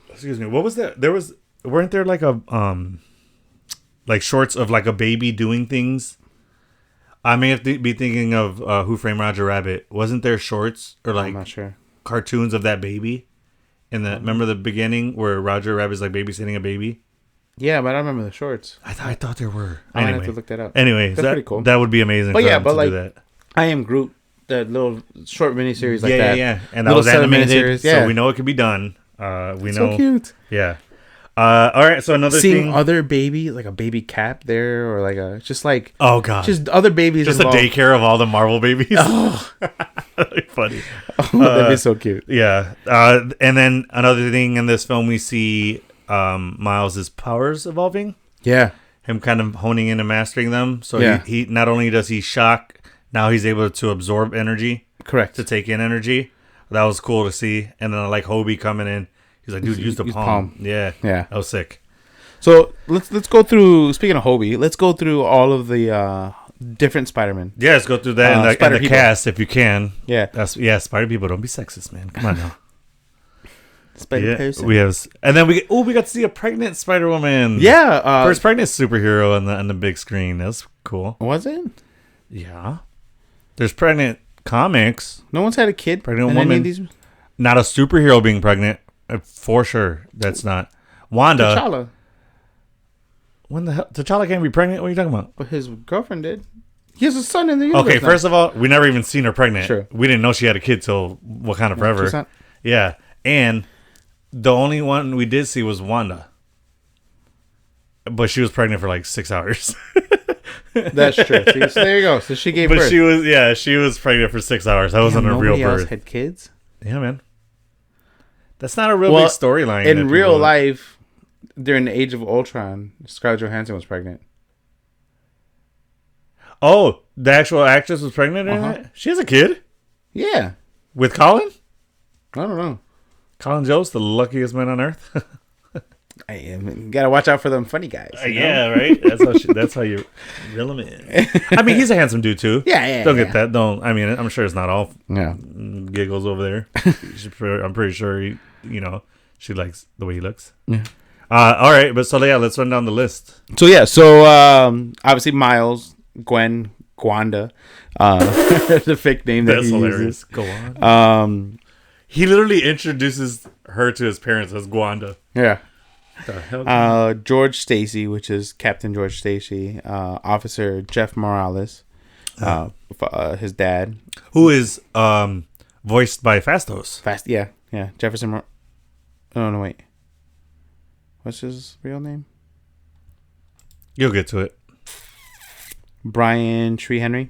excuse me. What was that? Weren't there like a like shorts of like a baby doing things? I may have to be thinking of Who Framed Roger Rabbit. Wasn't there shorts or I'm like not sure. cartoons of that baby? Remember the beginning where Roger Rabbit's like babysitting a baby? Yeah, but I don't remember the shorts. I thought there were. I Anyway, have to look that up. Anyways, That's pretty cool. That would be amazing. But for yeah, them but to like do that. I Am Groot, that little short miniseries like that. Yeah. And that Little was 7-minute animated, series, yeah. so we know it can be done. We know. So cute. Yeah. All right. So another Seeing thing. other baby, like a baby Cap there, or like a just like Oh god. just other babies. Just a involved. daycare of all the Marvel babies. Oh, that'd be funny. That'd be so cute. Yeah. And then another thing in this film, we see Miles' powers evolving. Yeah. Him kind of honing in and mastering them. So Yeah. he not only does he shock, now he's able to absorb energy, Correct. to take in energy. That was cool to see. And then like Hobie coming in, he's like, dude, use the palm. Yeah. Yeah. That was sick. So let's go through. Speaking of Hobie, let's go through all of the different Spider-Man. Yeah, let's go through that and Spider the people. cast if you can. Yeah. Spider people, don't be sexist, man. Come on now. Spider Yeah, person. we have, and then we got to see a pregnant Spider Woman. Yeah. First pregnant superhero on the big screen. That's cool. Was it? Yeah. There's pregnant comics. No one's had a kid. Pregnant in any woman. of these? Not a superhero being pregnant. For sure. That's not. Wanda. T'Challa. When the hell? T'Challa can't be pregnant? What are you talking about? But his girlfriend did. He has a son in the universe. Okay, now. first of all, we never even seen her pregnant. Sure. We didn't know she had a kid till Wakanda Forever. she's not- Yeah. And the only one we did see was Wanda. But she was pregnant for like 6 hours. That's true. See, so there you go. So she gave But birth. she was pregnant for 6 hours. That wasn't a real Nobody else birth. had kids. Yeah, man. That's not a real Well, big storyline. In that real people- life, during the Age of Ultron, Scarlett Johansson was pregnant. Oh, the actual actress was pregnant in Uh-huh. it? She has a kid? Yeah. With Colin? I don't know. Colin Jost, the luckiest man on earth. Gotta watch out for them funny guys. You know? Yeah, right? That's how you reel him in. I mean, he's a handsome dude, too. Yeah. Don't get that. I mean, I'm sure it's not all Yeah. giggles over there. I'm pretty sure she likes the way he looks. Yeah. All right, but so yeah, let's run down the list. So yeah, obviously Miles, Gwen, Gwanda, the fake name that That's he hilarious. uses. Go on. Um, He literally introduces her to his parents as Gwanda. yeah. The hell? George Stacy, which is Captain George Stacy, Officer Jeff Morales, his dad. Who is voiced by Fastos? Yeah, Jefferson. Oh no, wait. What's his real name? You'll get to it. Brian Tree Henry.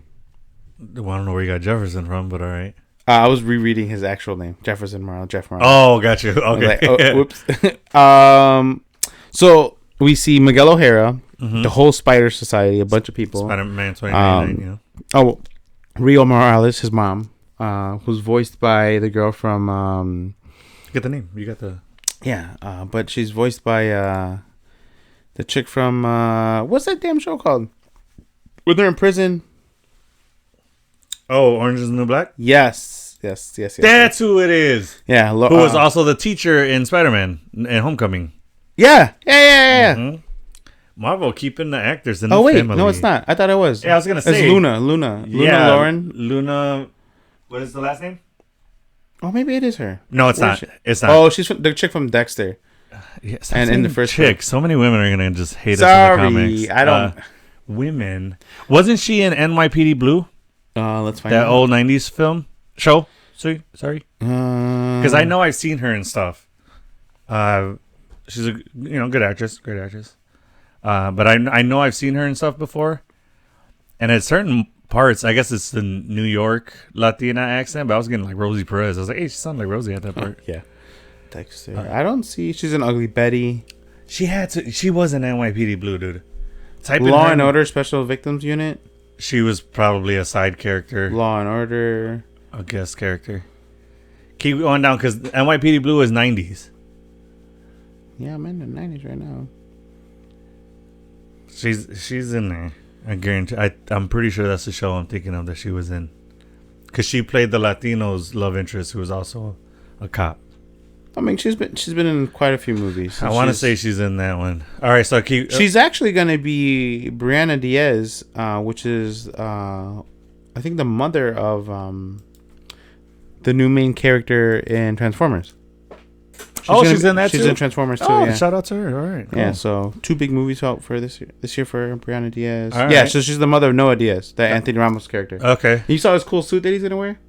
Well, I don't know where you got Jefferson from, but all right. I was rereading his actual name, Jefferson Morales. Jeff Morales. Oh, got you. I was Okay. like, oh, whoops. So we see Miguel O'Hara, The whole Spider Society, a bunch of people. Spider-Man 2099, Oh, Rio Morales, his mom, who's voiced by the girl from. Get the name. You got the. Yeah, but she's voiced by the chick from what's that damn show called? When they're in prison. Oh, Orange is the New Black? Yes. That's who it is. Yeah. Who was also the teacher in Spider-Man and Homecoming. Yeah. Mm-hmm. Marvel keeping the actors in the family. No, it's not. I thought it was. Yeah, I was going to say. It's Luna Lauren. Luna. What is the last name? Oh, maybe it is her. No, it's not. It's not. Oh, she's the chick from Dexter. Yes, and in the first chick. one. So many women are going to just hate us in the comics. I don't. Women. Wasn't she in NYPD Blue? Let's find that out. old 90s show. Sorry. Because I know I've seen her and stuff. She's a good actress, great actress. But I know I've seen her and stuff before. And at certain parts, I guess it's the New York Latina accent, but I was getting like Rosie Perez. I was like, hey, she sounded like Rosie at that part. Yeah. Dexter. I don't see. She's an Ugly Betty. She was in NYPD Blue, dude. Law and Order Special Victims Unit. She was probably a side character. Law and Order. A guest character. Keep going down because NYPD Blue is 90s. Yeah, I'm in the 90s right now. She's in there. I guarantee. I'm pretty sure that's the show I'm thinking of that she was in. Because she played the Latino's love interest, who was also a cop. I mean, she's been in quite a few movies. I want to say she's in that one. All right, so she's actually going to be Brianna Diaz, which is I think the mother of the new main character in Transformers. She's in that too? She's in Transformers too. Oh, yeah. Shout out to her. All right. Cool. Yeah, so 2 big movies out for this year for Brianna Diaz. All yeah, right. so she's the mother of Noah Diaz, the Anthony Ramos character. Okay. You saw his cool suit that he's gonna wear?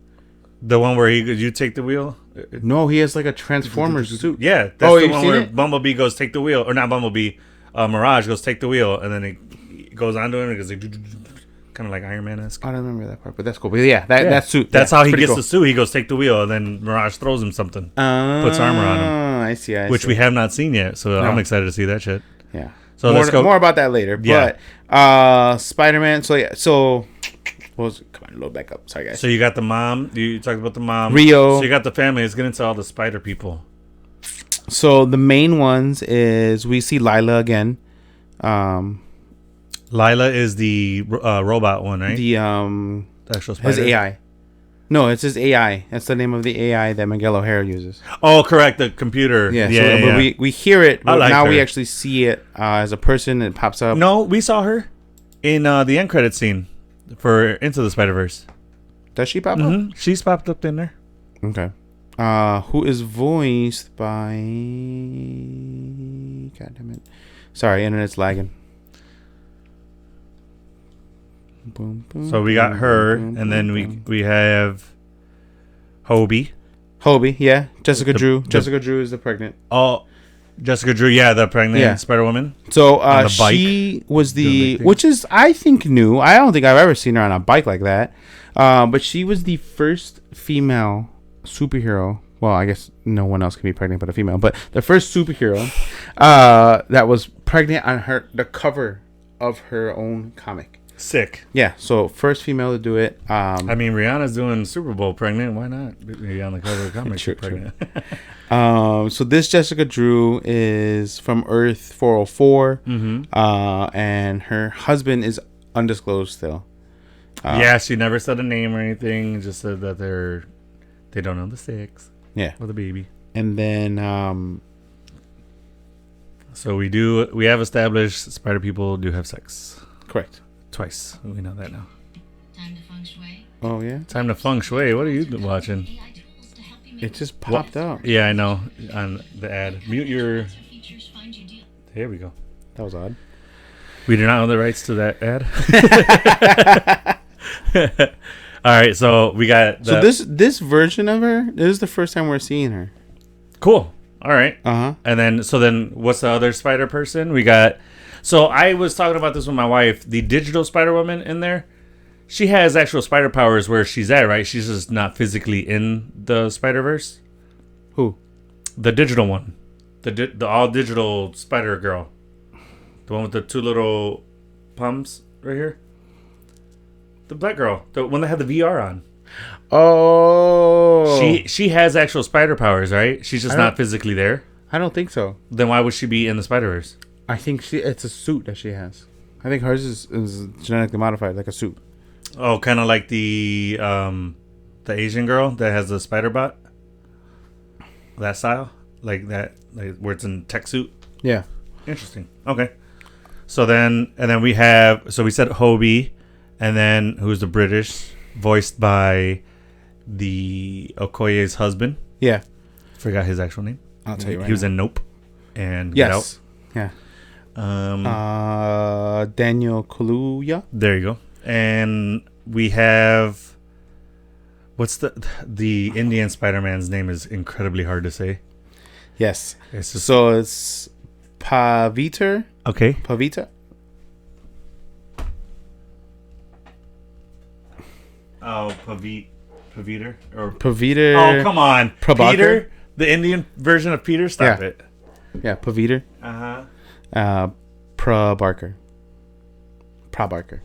The one where you take the wheel? No, he has like a Transformers suit. Yeah, that's the one where Bumblebee goes take the wheel, or not Bumblebee, Mirage goes take the wheel, and then it goes onto him and goes like, kind of like Iron Man-esque. I don't remember that part, but that's cool. But yeah, that suit. That's how he gets the suit. He goes take the wheel, and then Mirage throws him something, puts armor on him. I see. Which we have not seen yet, so I'm excited to see that shit. Yeah. So let's go. More about that later. Yeah. But Spider-Man. So come on, load back up. Sorry, guys. So you got the mom. You talked about the mom. Rio. So you got the family. Let's get into all the spider people. So the main ones is we see Lila again. Lila is the robot one, right? The actual spider. his AI. No, it's his AI. That's the name of the AI that Miguel O'Hara uses. Oh, correct. The computer. Yeah. But we hear it. But like now her. we actually see it as a person. It pops up. No, we saw her in the end credit scene for Into the Spider-Verse. Does she pop up? She's popped up in there. Okay. Who is voiced by? God damn it! Sorry, internet's lagging. Boom, boom, So we got her, boom, and then boom. we have Hobie. Hobie, yeah. Jessica Drew. Jessica Drew is the pregnant. Oh, Jessica Drew, yeah, the pregnant Spider-Woman. So on the bike, she was which is I think new. I don't think I've ever seen her on a bike like that. But she was the first female superhero. Well, I guess no one else can be pregnant but a female. But the first superhero that was pregnant on the cover of her own comic. Sick. Yeah, so first female to do it. I mean, Rihanna's doing Super Bowl pregnant. Why not be on the cover of the comic? True, pregnant. So this Jessica Drew is from Earth 404, and her husband is undisclosed still. Yeah, she never said a name or anything. Just said that they don't know the sex. Yeah, with a baby. And then so we have established spider people do have sex. Correct. Twice. We know that now. Time to feng shui. Oh yeah. Time to feng shui. What are you watching? AI tools to help you make It just popped out. Yeah, I know. On the ad, mute your. features find you deal. Here we go. That was odd. We do not own the rights to that ad. All right, so we got. So this version of her, this is the first time we're seeing her. Cool. All right. And then what's the other spider person? We got. So I was talking about this with my wife. The digital Spider Woman in there, she has actual spider powers where she's at, right? She's just not physically in the Spider-Verse. Who? The digital one, the all digital Spider Girl, The one with the two little pumps right here. The black girl, the one that had the VR on. Oh, She has actual spider powers, right? She's just not physically there. I don't think so. Then why would she be in the Spider-Verse? I think it's a suit that she has. I think hers is genetically modified, like a suit. Oh, kind of like the Asian girl that has the spider bot. That style, like that, like where it's in tech suit. Yeah. Interesting. Okay. So then we have, so we said Hobie, and then who's the British, voiced by the Okoye's husband. Yeah. Forgot his actual name. I'll tell you right He was now. in Nope. And Get Yes. Yeah. Out. Daniel Kaluuya. There you go. And we have, what's the Indian Spider-Man's name is incredibly hard to say. Yes. It's just, So it's Paviter. okay. Pavita. Oh, Paviter or Paviter. oh, come on, Prabhakar? Peter, the Indian version of Peter. Stop Yeah. it. Yeah, Paviter. Prabhakar. Prabhakar.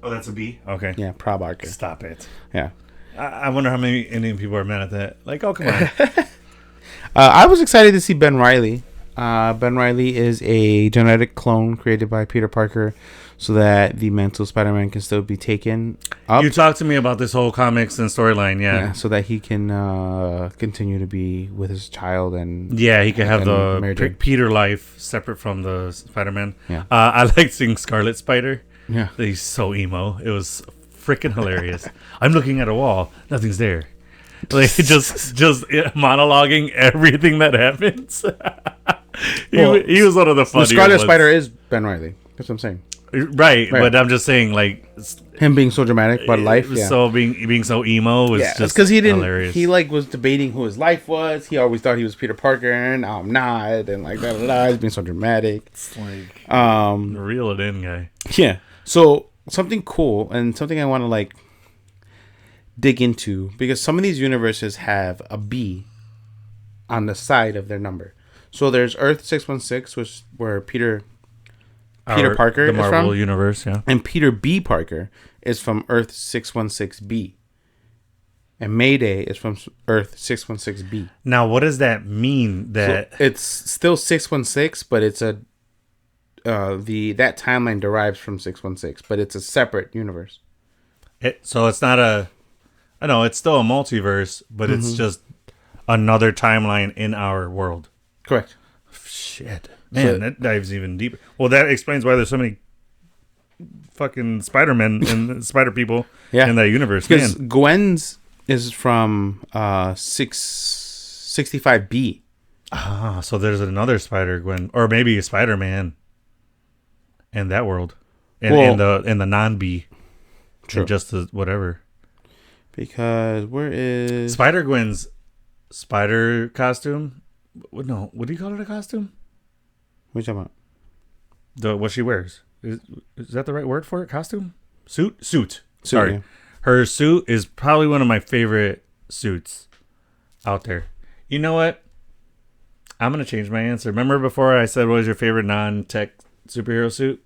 Oh, that's a B. Okay. Yeah, Prabhakar. Stop it. Yeah. I wonder how many Indian people are mad at that. Like, oh, come on. I was excited to see Ben Reilly. Ben Reilly is a genetic clone created by Peter Parker so that the mental Spider-Man can still be taken up. You talked to me about this whole comics and storyline. Yeah, Yeah. so that he can continue to be with his child and Yeah, he could have And the Mary Jane. Peter life separate from the Spider-Man. Yeah. I like seeing Scarlet Spider. yeah. He's so emo. It was freaking hilarious. I'm looking at a wall. Nothing's there. Like just monologuing everything that happens. He was one of the The funniest. Scarlet ones. Spider is Ben Reilly. That's what I'm saying. Right, but I'm just saying, like, Him being so dramatic about life. Yeah. so being so emo was Yeah, just because he didn't. hilarious. He like was debating who his life was. He always thought he was Peter Parker, and now I'm not, and like da. He's being so dramatic. It's like Reel it in, guy. Yeah. So something cool and something I want to like dig into, because some of these universes have a B on the side of their number. So there's Earth 616, where Peter Parker the is Marvel from, universe, yeah. and Peter B. Parker is from Earth 616B. And Mayday is from Earth 616B. Now, what does that mean? That So it's still 616, but it's a that timeline derives from 616, but it's a separate universe. so it's not a. I know it's still a multiverse, but it's just another timeline in our world. Correct. Shit, man, So- that dives even deeper. Well, that explains why there's so many fucking Spider-Men and Spider people Yeah. in that universe, Because man. Gwen's is from 665B. Ah, so there's another Spider-Gwen, or maybe a Spider-Man in that world, in the non-B, True. and just the whatever. Because where is Spider-Gwen's spider costume? No, what do you call it? A costume? what are you talking about? What she wears is that the right word for it? Costume? Suit. Suit, Sorry, yeah. her suit is probably one of my favorite suits out there. You know what? I'm gonna change my answer. Remember before I said what was your favorite non-tech superhero suit?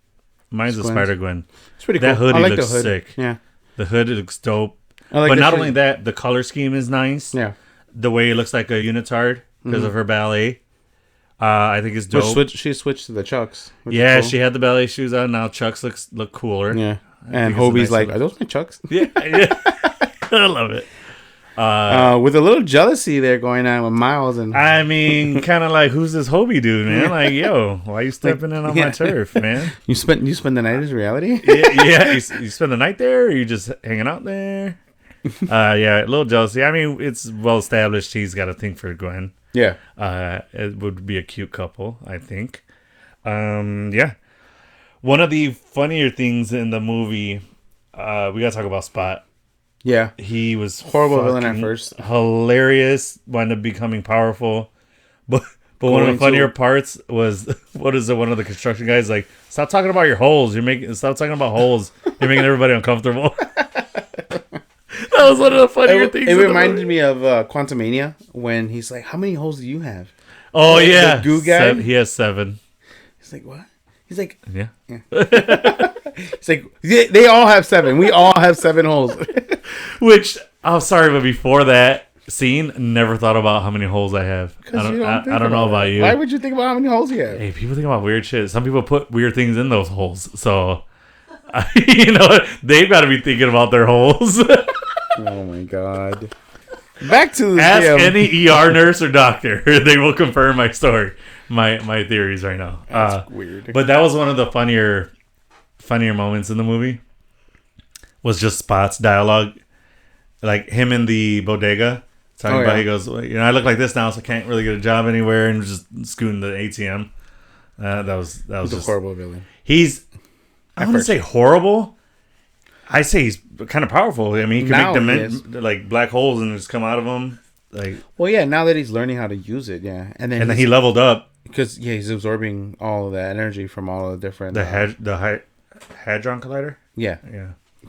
Mine's a Gwen's. Spider-Gwen. It's pretty cool. That hoodie I like looks the hood. sick. Yeah. The hood looks dope. I like But that not she- only that, the color scheme is nice. Yeah. The way it looks like a unitard because of her ballet. I think it's But dope. she switched to the Chucks. which is Yeah, cool. she had the ballet shoes on. Now Chucks look cooler. Yeah. I And think it's a Hobie's nice like, look. are those my Chucks? Yeah. I love it. With a little jealousy there going on with Miles and I mean, kind of like, who's this Hobie dude, man? Like, yo, why you stepping in on yeah. my turf, man? you spend the night as reality. Yeah. You spend the night there, or you just hanging out there? Yeah, a little jealousy. I mean, it's well established he's got a thing for Gwen. Yeah. It would be a cute couple, I think. Yeah. One of the funnier things in the movie, we gotta talk about Spot. Yeah. He was Horrible villain at fucking first. hilarious, wound up becoming powerful. But one of the Going funnier to- parts was what is it? One of the construction guys like, stop talking about your holes. Stop talking about holes. You're making everybody uncomfortable. That was one of the funnier things. It in the reminded movie. me of Quantumania when he's like, "How many holes do you have?" Oh the yeah, goo guy? He has 7. He's He's like, what? He's like, Yeah. it's like they all have 7. We all have 7 holes. Which I'm sorry, but before that scene, never thought about how many holes I have. I don't know about you. Why would you think about how many holes you have? Hey, people think about weird shit. Some people put weird things in those holes, so you know they've got to be thinking about their holes. Oh my god. Back to the Ask any ER nurse or doctor; they will confirm my story, my theories right now. That's weird. But that was one of the funnier moments in the movie. Was just Spot's dialogue, like him in the bodega talking about. He goes, well, I look like this now, so I can't really get a job anywhere, and just scooting the ATM. That was He's just a horrible villain. I wouldn't say horrible. I say he's kind of powerful. I mean, he can make like black holes and just come out of them. Like, well, yeah. Now that he's learning how to use it, yeah, and then he leveled up because he's absorbing all of that energy from all the different the hadron collider. Yeah.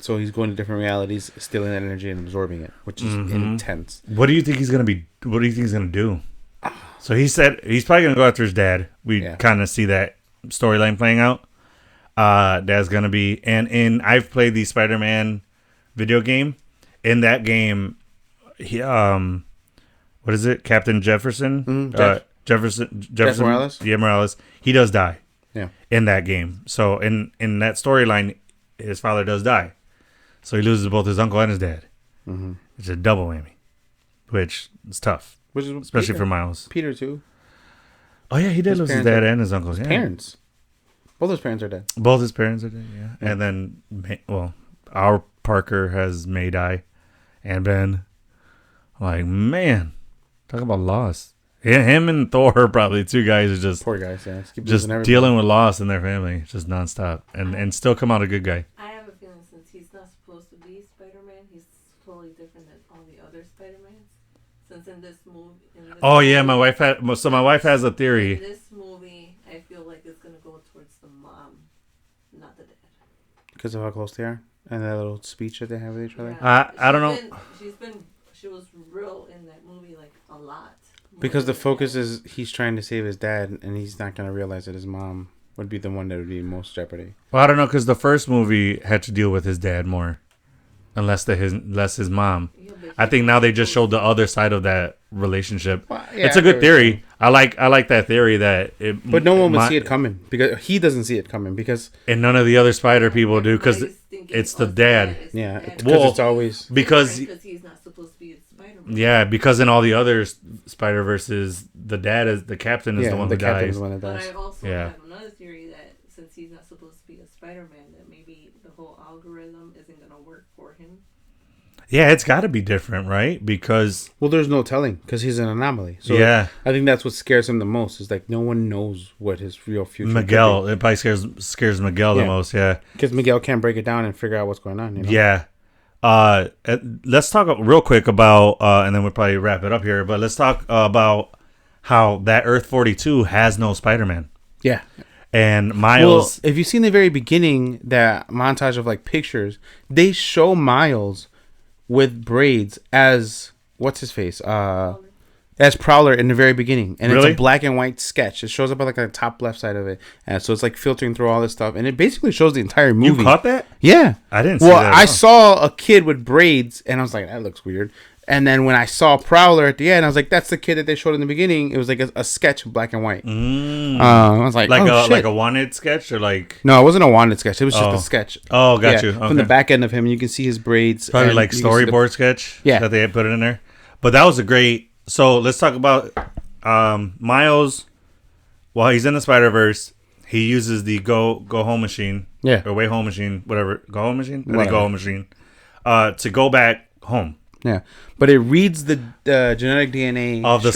So he's going to different realities, stealing that energy and absorbing it, which is intense. What do you think he's gonna be? What do you think he's gonna do? So he said he's probably gonna go after his dad. We kind of see that storyline playing out. Dad's gonna be, and I've played the Spider-Man video game. In that game, he what is it? Captain Jefferson? Jefferson Morales? Yeah, Morales. He does die. Yeah. In that game. So in that storyline, his father does die. So he loses both his uncle and his dad. Mm-hmm. It's a double whammy, which is tough, especially for Miles. Peter too. Oh yeah, he did lose his dad and his uncles. His parents. Both his parents are dead. Both his parents are dead. Yeah. And then, our Parker has May die, and Ben. Like, man, talk about loss. Him and Thor are probably 2 guys who just poor guys. Yeah, just dealing with loss in their family, just nonstop, and still come out a good guy. I have a feeling since he's not supposed to be Spider-Man, he's totally different than all the other Spider-Mans. Since in this movie, my wife has a theory. In this movie, I feel like it's gonna go towards the mom, not the dad. Because of how close they are and that little speech that they have with each other. Yeah. I don't know. She was real in that movie, like a lot. Because the focus is he's trying to save his dad, and he's not going to realize that his mom would be the one that would be in most jeopardy. Well, I don't know, because the first movie had to deal with his dad more, less his mom. Yeah, I think now they just showed the other side of that relationship. Well, yeah, it's a good theory. I like that theory that. But no one would see it coming because he doesn't see it coming and none of the other Spider people do because it's the dad. Yeah, because it's always because he's not supposed to be a Spider-Man. Yeah, because in all the other Spider-Verses, the captain is the one who dies. But I also have another theory that since he's not supposed to be a Spider-Man, that maybe the whole algorithm isn't going to work for him. Yeah, it's got to be different, right? Because there's no telling because he's an anomaly. So I think that's what scares him the most. Is like no one knows what his real future. Miguel, it probably scares Miguel the most. Yeah, because Miguel can't break it down and figure out what's going on. You know? Yeah. Let's talk real quick about, and then we'll probably wrap it up here. But let's talk about how that Earth 42 has no Spider-Man. Yeah. And Miles. Well, if you've seen the very beginning, that montage of like pictures, they show Miles with braids as what's his face, as Prowler in the very beginning, and it's a black and white sketch. It shows up on like the top left side of it, and so it's like filtering through all this stuff, and it basically shows the entire movie. You caught that? Yeah, I didn't. See that I saw a kid with braids, and I was like, that looks weird. And then when I saw Prowler at the end, I was like, that's the kid that they showed in the beginning. It was like a sketch of black and white. I was like a wanted sketch or like no, it wasn't a wanted sketch. It was just a sketch. Oh, got you. Okay. From the back end of him, you can see his braids. Probably like storyboard sketch. Yeah, that they had put it in there. But that was a great. So let's talk about Miles. While he's in the Spider-Verse, he uses the go home machine. Yeah, or way home machine, whatever. Go home machine. I think go home machine. To go back home. Yeah, but it reads the genetic DNA of the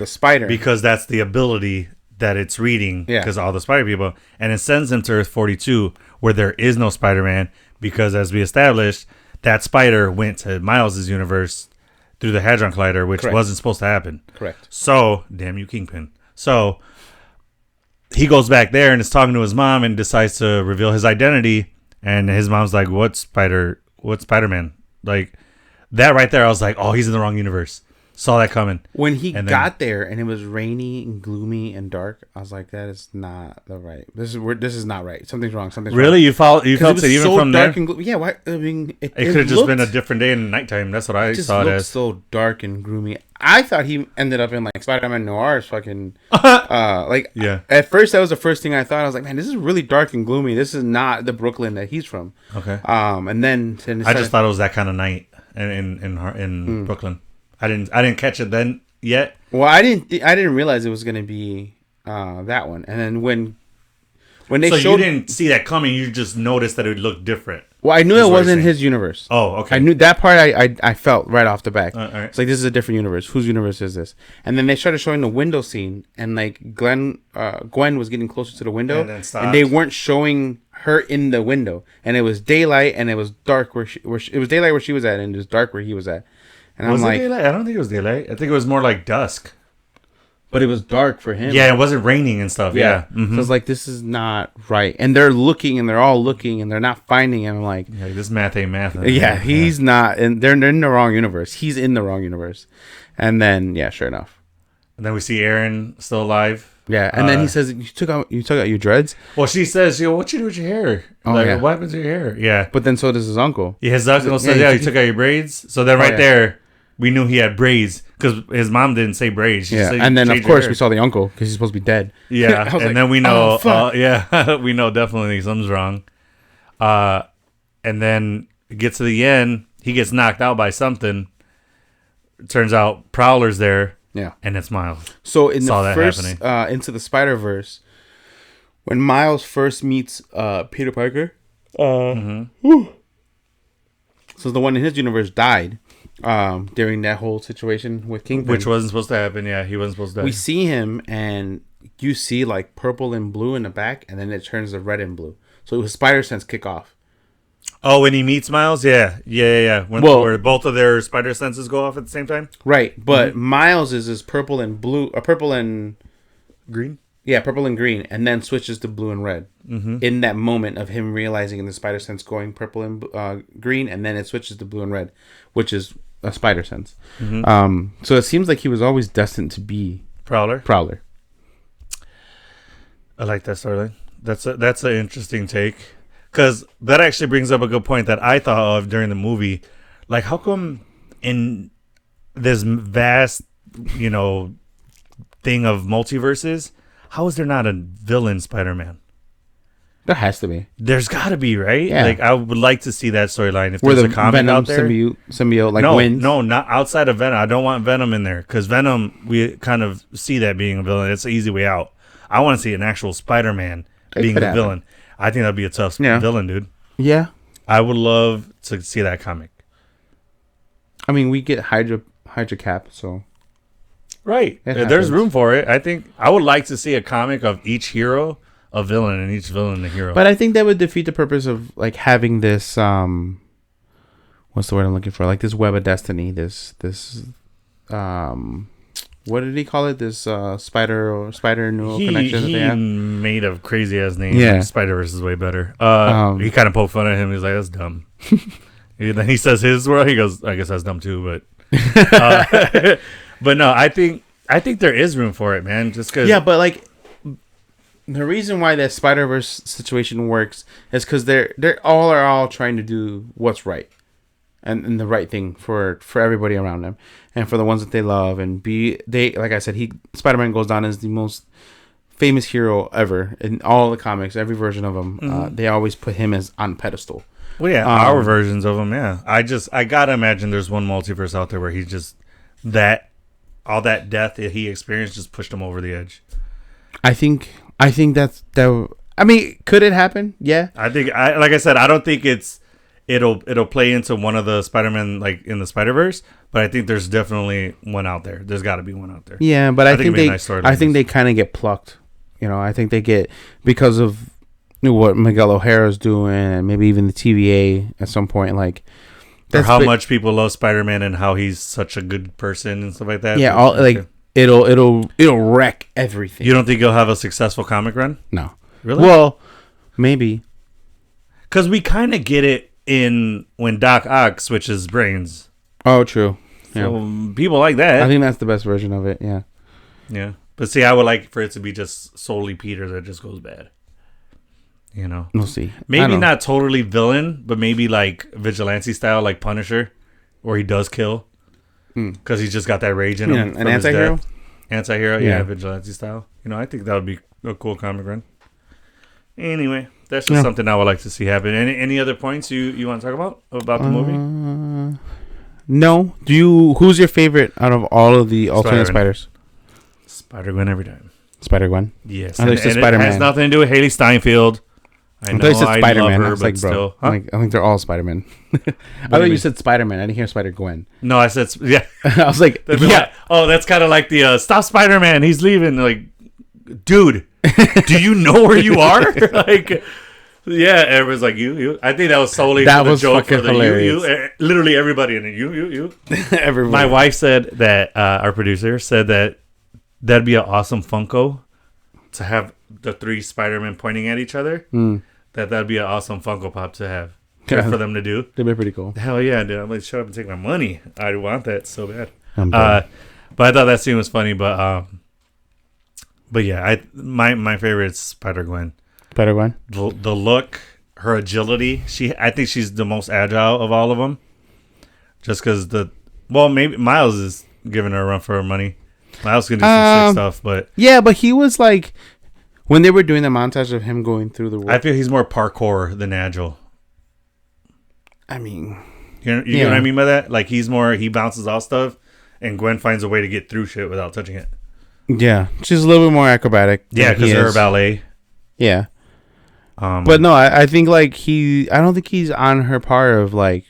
spider because that's the ability that it's reading. Yeah, because all the spider people, and it sends him to Earth 42 where there is no Spider-Man because, as we established, that spider went to Miles's universe through the Hadron Collider, which wasn't supposed to happen. Correct. So, damn you, Kingpin. So he goes back there and is talking to his mom and decides to reveal his identity, and his mom's like, "What's Spider-Man?" Like. That right there, I was like, oh, he's in the wrong universe. saw that coming. When he And then- got there and it was rainy and gloomy and dark, I was like, "That is not the right. This is not right. Something's wrong. Something's Really, you felt wrong." it even so from there. dark and gloomy. Yeah, why? I mean, It could have just been a looked- different day and nighttime. That's what I just saw it looked as. so dark and gloomy. I thought he ended up in like Spider-Man Noir's fucking like Yeah. At first, that was the first thing I thought. I was like, man, this is really dark and gloomy. This is not the Brooklyn that he's from. Okay. And then I just thought it was that kind of night in Brooklyn. I didn't catch it then yet. well, I didn't realize it was gonna be that one. And then when they So showed, you didn't see that coming. You just noticed that it would look different. well, I knew That's it what you're wasn't saying. his universe. Oh, okay. I knew that part. I felt right off the back. All right. It's like, this is a different universe. Whose universe is this? And then they started showing the window scene, and like Gwen was getting closer to the window, And then stopped. and they weren't showing her in the window, and it was daylight, and it was dark it was daylight where she was at, and it was dark where he was at. And Was I'm it like, daylight? I don't think it was daylight. I think it was more like dusk. but it was dark for him. Yeah, it wasn't raining and stuff. Yeah. So it's like, this is not right. And they're looking, and they're all looking, and they're not finding him. I'm like, Yeah, this math ain't math. yeah, he's not, and they're in the wrong universe. He's in the wrong universe. And then, yeah, sure enough. And then we see Aaron still alive. Yeah, and then he says, "You took out your dreads." Well, she says, "What you do with your hair? Oh, like, yeah. what happened to your hair?" Yeah. But then so does his uncle. Yeah, his uncle said, Yeah, "Yeah, you took out your braids." So then right yeah. there, we knew he had braids because his mom didn't say braids. She Yeah, said, and then of "Change your course hair." we saw the uncle because he's supposed to be dead. Yeah, I was and like, then we know, "Oh, fuck." yeah, we know definitely something's wrong. And then it gets to the end, he gets knocked out by something. It turns out Prowler's there, Yeah. and it's Miles. So in Saw the that first happening. Into the Spider-Verse, when Miles first meets Peter Parker, so the one in his universe died during that whole situation with Kingpin. Which wasn't supposed to happen. Yeah, he wasn't supposed to. we see him, and you see like purple and blue in the back, and then it turns to red and blue. So his spider sense kick off. Oh, when he meets Miles? Yeah. When, Well- where both of their spider senses go off at the same time? Right, but Miles is purple and blue, purple and Green? yeah, purple and green, and then switches to blue and red. In that moment of him realizing in the spider sense going purple and green, and then it switches to blue and red, which is a spider sense. So it seems like he was always destined to be Prowler? Prowler. I like that storyline. That's an interesting take. Because that actually brings up a good point that I thought of during the movie. Like, how come in this vast, thing of multiverses, how is there not a villain Spider-Man? There has to be. There's got to be, right? Yeah. Like, I would like to see that storyline. If Where there's the a comic Venom out there. symbiote like no, wins. no, not outside of Venom. I don't want Venom in there. Because Venom, we kind of see that being a villain. It's an easy way out. I want to see an actual Spider-Man It being could the happen. villain. I think that'd be a tough Yeah. villain, dude. Yeah, I would love to see that comic. I mean we get Hydra Cap, so Right. It There's happens. room for it. I think I would like to see a comic of each hero a villain and each villain a hero. but I think that would defeat the purpose of like having this what's the word I'm looking for? Like this web of destiny, this what did he call it? This spider neural connection that they he have? made a crazy ass name. Yeah. Spider-Verse is way better. He kind of poked fun at him. He's like, that's dumb. And then he says his world. He goes, I guess that's dumb too. But but no, I think there is room for it, man. Just because. Yeah, but like the reason why that Spider-Verse situation works is because they're all trying to do what's right and the right thing for everybody around them and for the ones that they love and like I said, Spider-Man goes down as the most famous hero ever in all the comics, every version of him. They always put him as on pedestal. Well, yeah, our versions of him. Yeah, I gotta imagine there's one multiverse out there where he just all that death that he experienced just pushed him over the edge. I think that. I mean, could it happen? Yeah. I think like I said, I don't think it'll play into one of the Spider-Man like in the Spider-Verse, but I think there's definitely one out there. There's got to be one out there. Yeah, but I think it'd be a nice story to they kind of get plucked. I think they get because of what Miguel O'Hara's doing, and maybe even the TVA at some point. Like Or how much people love Spider-Man and how he's such a good person and stuff like that. Yeah, it'll wreck everything. You don't think he'll have a successful comic run? No, Really? well, maybe. Because we kind of get it in when Doc Ock switches brains. Oh, true. So people like that. I think that's the best version of it. Yeah. Yeah. But see, I would like for it to be just solely Peter that just goes bad. You know? We'll see. I Maybe know. not totally villain, but maybe like vigilante style, like Punisher, where he does kill. Because he's just got that rage in him. An from his anti-hero? death. Anti-hero, Yeah. yeah, vigilante style. You know, I think that would be a cool comic run. Anyway, that's just something I would like to see happen. Any other points you want to talk about the movie? No. Who's your favorite out of all of the alternate Spider-Man. spiders? Spider-Gwen every time. Spider-Gwen. Yes. I thought you said it Spider-Man. has nothing to do with Haley Steinfeld. I I thought you said I Spider-Man. love I her, was but like, bro. still. Huh? I think they're all Spider-Man. I do thought you you mean? said Spider-Man. I didn't hear Spider-Gwen. No, I said, yeah. I was like, They'd be yeah. like, oh, that's kind of like the stop Spider-Man. He's leaving. Like, dude, do you know where you are? Like, yeah, everyone's like, you. I think that was solely That for the was joke fucking for the hilarious. you. Literally everybody in it. You. Everybody. My wife said that, our producer said that that'd be an awesome Funko to have the 3 Spider-Men pointing at each other. That'd be an awesome Funko Pop to have. Yeah. For them to do. They'd be pretty cool. Hell yeah, dude. I'm going to show up and take my money. I want that so bad. I'm done. But I thought that scene was funny. But yeah, my favorite is Spider-Gwen. Spider-Gwen. The look, her agility. I think she's the most agile of all of them. Just because maybe Miles is giving her a run for her money. Miles can do some sick stuff, but Yeah, but he was like, when they were doing the montage of him going through the world. I feel he's more parkour than agile. I mean, You know what I mean by that? Like he bounces off stuff, and Gwen finds a way to get through shit without touching it. yeah, she's a little bit more acrobatic. Yeah, than he because of her is. ballet. Yeah, but no, I think like I don't think he's on her part of like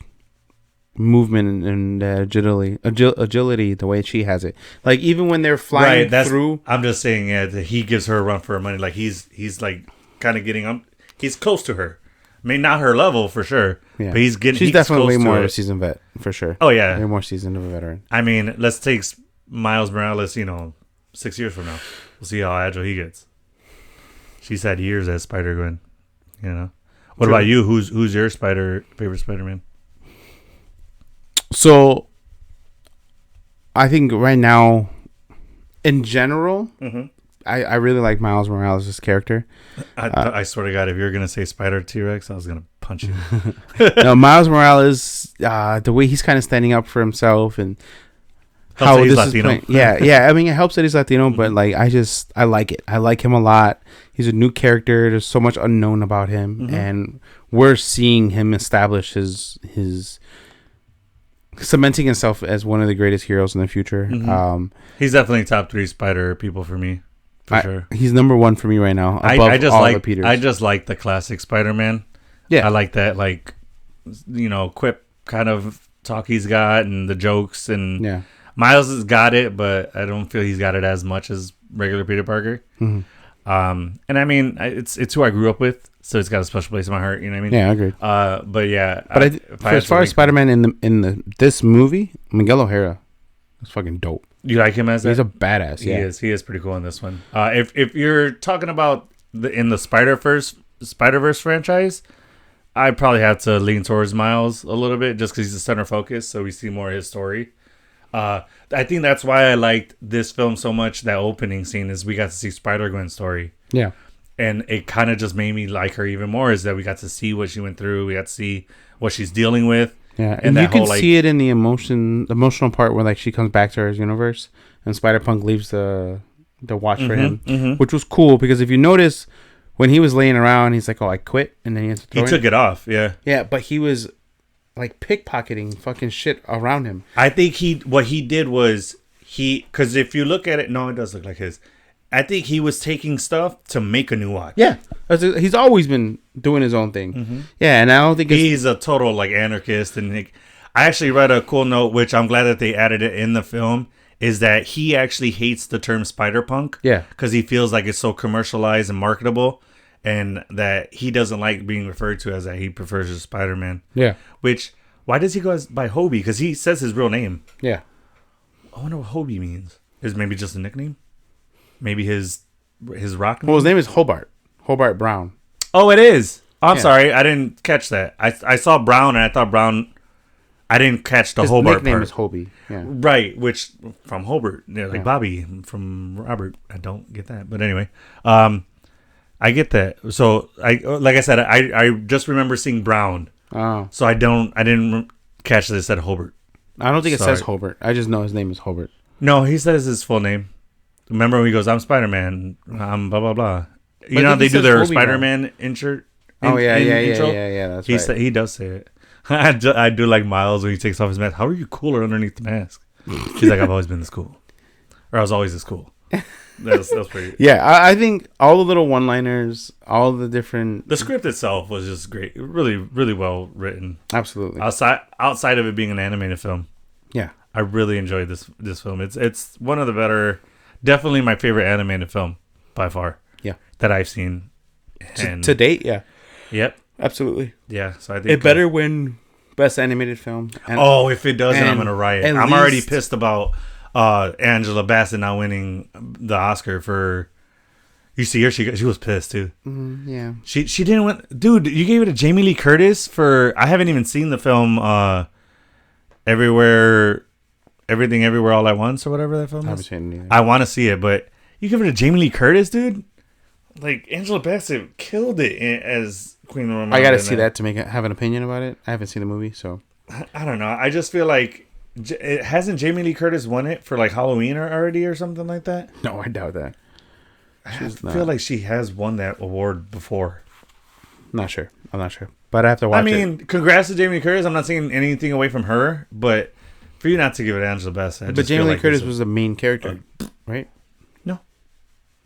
movement and agility the way she has it. Like even when they're flying through. I'm just saying, yeah, that he gives her a run for her money. Like he's like kind of getting up. He's close to her. I mean, not her level for sure. Yeah. But he's She's definitely close to more it. of a seasoned vet for sure. Oh yeah, Way more seasoned of a veteran. I mean, let's take Miles Morales. 6 years from now, we'll see how agile he gets. She's had years as Spider-Gwen. What True. about you? Who's your favorite Spider-Man? So, I think right now, in general, I really like Miles Morales' character. I swear to God, if you're gonna say Spider T-Rex, I was gonna punch you. No, Miles Morales, the way he's kind of standing up for himself and Helps that he's this is Latino. playing. Yeah. I mean, it helps that he's Latino, but like, I like it. I like him a lot. He's a new character. There's so much unknown about him, and we're seeing him establish his cementing himself as one of the greatest heroes in the future. He's definitely top 3 Spider people for me, for sure. He's number 1 for me right now. Above I just all like the Peters. I just like the classic Spider-Man. Yeah. I like that, like, quip kind of talk he's got and the jokes, and yeah. Miles has got it, but I don't feel he's got it as much as regular Peter Parker. Mhm. And I mean, it's who I grew up with, so it's got a special place in my heart. You know what I mean? Yeah, I agree. But yeah, But as far as Spider-Man in this movie, Miguel O'Hara is fucking dope. you like him as that? He's a badass. He Yeah. is. He is pretty cool in this one. If you're talking about in the Spider-Verse franchise, I probably have to lean towards Miles a little bit just because he's the center focus, so we see more of his story. I think that's why I liked this film so much. That opening scene is we got to see Spider-Gwen's story, Yeah. and it kind of just made me like her even more. Is that we got to see what she went through, we got to see what she's dealing with. Yeah, and you that can whole, like- see it in the emotional part where like she comes back to her universe and Spider-Punk leaves the watch for him, which was cool because if you notice when he was laying around, he's like, "Oh, I quit," and then he had to throw He took it off, yeah. Yeah, but he was like pickpocketing fucking shit around him. I think what he did was because if you look at it, no, it does look like his. I think he was taking stuff to make a new watch. Yeah, he's always been doing his own thing. Yeah, and I don't think He's a total like anarchist, and I actually read a cool note, which I'm glad that they added it in the film, is that he actually hates the term Spider-Punk. Yeah. Because he feels like it's so commercialized and marketable, and that he doesn't like being referred to as that. He prefers just Spider-Man. Yeah, Which, why does he go by Hobie? Because he says his real name. yeah. I wonder what Hobie means. Is maybe just a nickname? Maybe his rock name? Well, his name is Hobart Brown. Oh, it is. I'm Yeah. sorry. I didn't catch that. I saw Brown, and I thought Brown I didn't catch the His Hobart nickname part. is Hobie. Yeah. Right, which from Hobart, like Yeah. Bobby from Robert. I don't get that, but anyway, I get that. So like I said, I just remember seeing Brown, Oh, so I didn't catch that it said Hobart. I don't think it says Sorry. Hobart. I just know his name is Hobart. No, he says his full name. Remember when he goes, "I'm Spider-Man. I'm blah blah blah." You But I know how think they he do says their Hobie, Spider-Man intro. Oh yeah, intro? yeah. That's He right. he does say it. I do like Miles when he takes off his mask. How are you cooler underneath the mask? He's like, I've always been this cool, or I was always this cool. That's pretty. Yeah, I think all the little one-liners, all the different. The script itself was just great, really, really well written. Absolutely. Outside of it being an animated film, Yeah. I really enjoyed this film. It's one of the better, definitely my favorite animated film by far. Yeah. That I've seen. And To date, yeah. yep, Absolutely. yeah. So I think It better win Best Animated Film. And Oh, if it doesn't, I'm and gonna riot. at I'm already least- pissed about Angela Bassett not winning the Oscar for. You see her? She was pissed too. yeah. She didn't win. Dude, you gave it to Jamie Lee Curtis for. I haven't even seen the film. Everything, Everywhere, All at Once, or whatever that film I haven't is. seen it either. I want to see it, but you give it to Jamie Lee Curtis, dude. Like Angela Bassett killed it as Queen Ramonda. I gotta in see that to have an opinion about it. I haven't seen the movie, so I don't know. I just feel like hasn't Jamie Lee Curtis won it for like Halloween already or something like that? no, I doubt that. I She's feel not. like she has won that award before. Not sure. I'm not sure, but I have to watch I mean, congrats to Jamie Lee Curtis. I'm not taking anything away from her, but for you not to give it to Angela Bassett, I it. But just feel Jamie Lee like Curtis it's was the main character, right? No.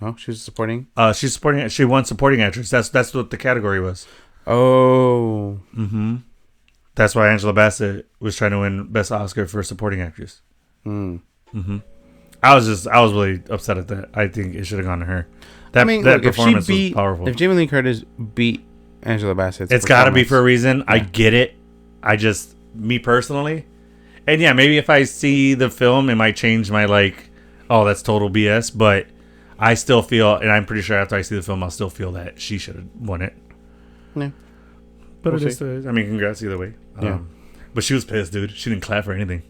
No, she was supporting. she's supporting. She won supporting actress. That's what the category was. Oh, Mm-hmm. That's why Angela Bassett was trying to win Best Oscar for supporting actress. hmm. I was really upset at that. I think it should have gone to her. That I mean, that look, if she performance beat, was powerful. if Jamie Lee Curtis beat Angela Bassett, It's got to be for a reason. I get it. I just, me personally, and yeah, maybe if I see the film, it might change my like, oh, that's total BS. But I still feel, and I'm pretty sure after I see the film, I'll still feel that she should have won it. Yeah. But We'll it is, I mean, congrats either way. Yeah. But she was pissed, dude. She didn't clap for anything.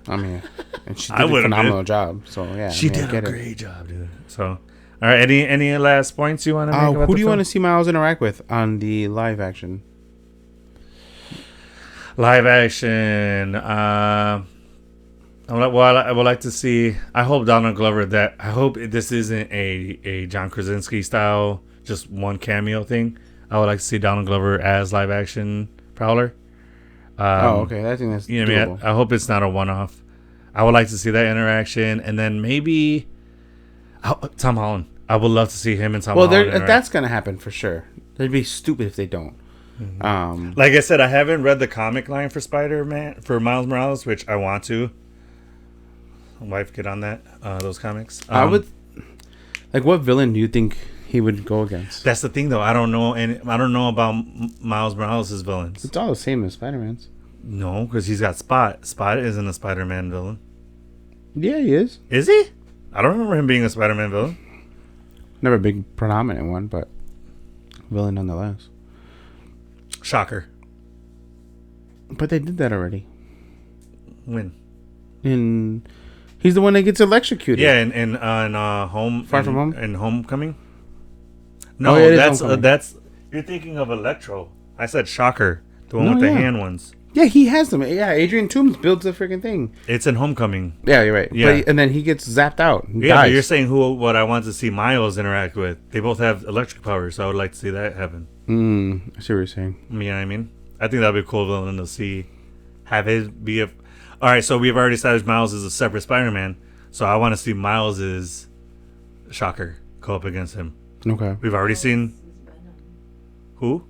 I mean, and she I did a would've phenomenal job. So yeah, She I mean, I did a get it. great job, dude. So, all right. Any last points you want to make? About Who the do you film? want to see Miles interact with on the live action? Live action. I would like to see. I hope Donald Glover. I hope this isn't a John Krasinski style, just one cameo thing. I would like to see Donald Glover as live action Prowler. Okay, I think that's You know what I mean? doable. I hope it's not a one off. I would like to see that interaction, and then maybe Tom Holland. I would love to see him and Tom Well, Holland. interact. that's gonna happen for sure. They'd be stupid if they don't. Like I said, I haven't read the comic line for Spider-Man for Miles Morales, which I want to. Wife, get on that. Those comics. I would. Like, what villain do you think he would go against? That's the thing, though. I don't know, and I don't know about Miles Morales' villains. It's all the same as Spider-Man's. No, because he's got Spot. Spot isn't a Spider-Man villain, Yeah, he is. is he? I don't remember him being a Spider-Man villain. Never a big predominant one, but villain nonetheless. Shocker. But they did that already. When? He's the one that gets electrocuted. Yeah, in home. Far From Home? In Homecoming. No, Oh, yeah, it is that's Homecoming. that's. You're thinking of Electro. I said Shocker, the one No, with the yeah. hand ones. Yeah, he has them. Yeah, Adrian Toomes builds the freaking thing. It's in Homecoming. Yeah, you're right. Yeah. But, and then he gets zapped out. And Yeah, but dies. you're saying what I want to see Miles interact with. They both have electric powers, so I would like to see that happen. I see what you're saying. You know what I mean? I think that'd be a cool villain to see. Have his be a. All right, so we've already established Miles is a separate Spider-Man, so I want to see Miles is Shocker go up against him. Okay. We've already seen who?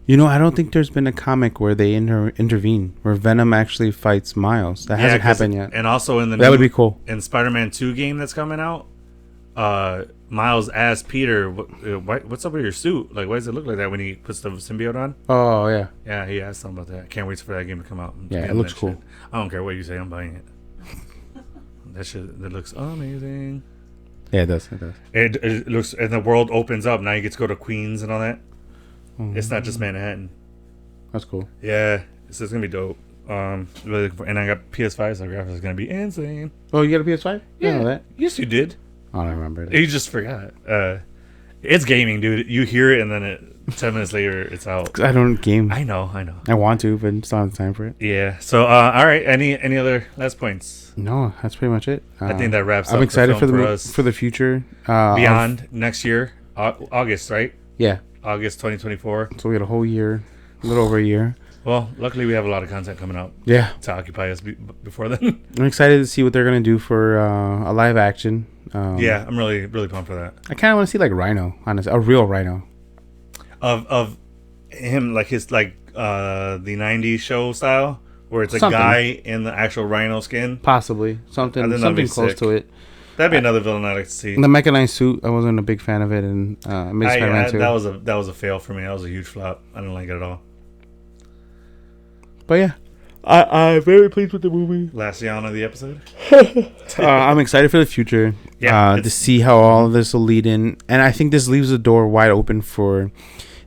You know, I don't think there's been a comic where they intervene, where Venom actually fights Miles. That hasn't 'cause- happened yet. And also in the That would be cool. in Spider-Man 2 game that's coming out. Miles asked Peter, "What's up with your suit? Like, why does it look like that when he puts the symbiote on?" Oh, yeah. Yeah, he asked something about that. Can't wait for that game to come out. I'm Yeah, it getting looks that cool. shit. I don't care what you say, I'm buying it. That looks amazing. Yeah, it does. It does. It looks, and the world opens up. Now you get to go to Queens and all that. Mm-hmm. It's not just Manhattan. That's cool. Yeah, So it's gonna be dope. Really looking and I got PS5, so graphics is gonna be insane. Oh, you got a PS5? I didn't know that. Yes, you did. I don't remember it. You just forgot. It's gaming, dude. You hear it, and then 10 minutes later, it's out. I don't game. I know. I want to, but just don't have the time for it. Yeah. So, all right. Any other last points? No, that's pretty much it. I think that wraps up. I'm excited for us. for the future. Beyond next year, August, right? Yeah. August 2024. So we got a whole year, a little over a year. Well, luckily we have a lot of content coming out. Yeah. To occupy us before then. I'm excited to see what they're gonna do for a live action. Yeah, I'm really pumped for that. I kind of want to see like Rhino, honestly, a real Rhino. Of him, like his the '90s show style, where it's a Something. guy in the actual rhino skin. Possibly I something think that'd be close sick. to it. That'd be another villain I'd like to see. The mechanized suit, I wasn't a big fan of it, and Amazing Spider-Man 2. That was a fail for me. That was a huge flop. I didn't like it at all. But yeah, I'm very pleased with the movie. Last yawn of the episode. I'm excited for the future. Yeah, to see how all of this will lead in, and I think this leaves the door wide open for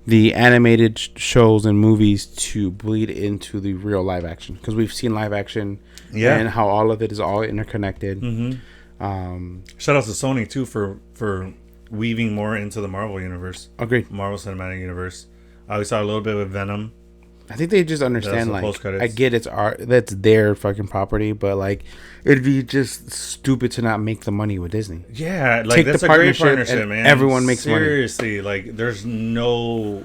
the animated shows and movies to bleed into the real live action, because we've seen live action, and how all of it is all interconnected. Mm-hmm. Shout out to Sony too for weaving more into the Marvel universe. Agreed. Marvel Cinematic Universe. We saw a little bit with Venom. I think they just understand, like, I get it's art, that's their fucking property, but like, it'd be just stupid to not make the money with Disney. Yeah, like Take that's the a great partnership partnership, and man. everyone makes money. Seriously, like there's no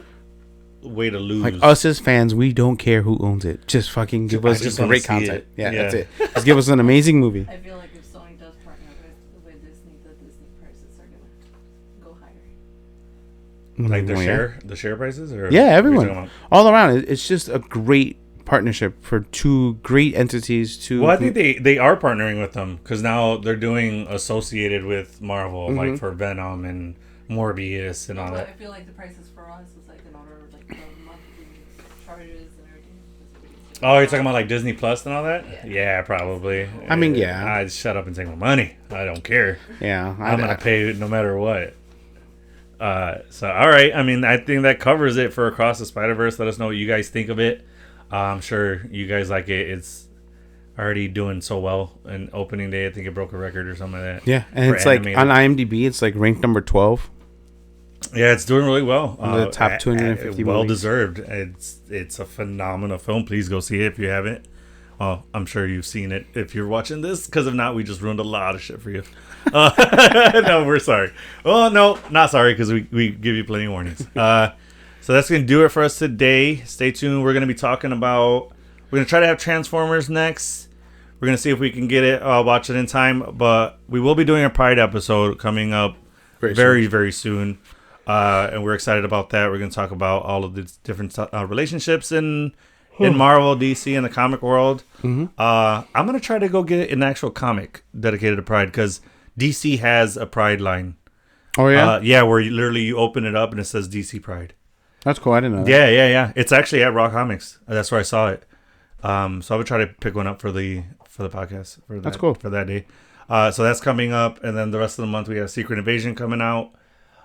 way to lose. Like, us as fans, we don't care who owns it. Just fucking give us just just great wanna see content. it. Yeah, Yeah. that's it. Just give us an amazing movie. I feel like if Sony does partner with Disney, the Disney prices are gonna go higher. Like Oh, yeah. the share prices, or Yeah, what are you everyone, talking about? all around. It's just a great partnership for two great entities. Well, I think they are partnering with them because now they're doing associated with Marvel, like for Venom and Morbius and all But that. I feel like the prices for us is like in order like the monthly charges and everything. Oh, you're talking about like Disney Plus and all that? Yeah. Yeah, probably. I mean, yeah. I'd shut up and take my money. I don't care. Yeah, I'm gonna pay no matter what. So all right. I mean, I think that covers it for Across the Spider-Verse. Let us know what you guys think of it. I'm sure you guys like it. It's already doing so well. And opening day, I think it broke a record or something like that. Yeah, and for it's like animated. on IMDb, it's like ranked number 12. Yeah, it's doing really well. One of the top 250 well movies. deserved. It's a phenomenal film. Please go see it if you haven't. Well, I'm sure you've seen it if you're watching this, because if not, we just ruined a lot of shit for you. No, we're sorry. Well, no, not sorry, because we give you plenty of warnings. So that's going to do it for us today. Stay tuned. We're going to be talking about... We're going to try to have Transformers next. We're going to see if we can get it, watch it in time. But we will be doing a Pride episode coming up very soon. And we're excited about that. We're going to talk about all of the different relationships in Marvel, DC, and the comic world. I'm going to try to go get an actual comic dedicated to Pride, because DC has a Pride line. Oh, yeah? Yeah, where you open it up and it says DC Pride. That's cool. I didn't know that. Yeah. It's actually at Raw Comics. That's where I saw it. So I would try to pick one up for the podcast. That's cool. For that day. So that's coming up. And then the rest of the month, we have Secret Invasion coming out.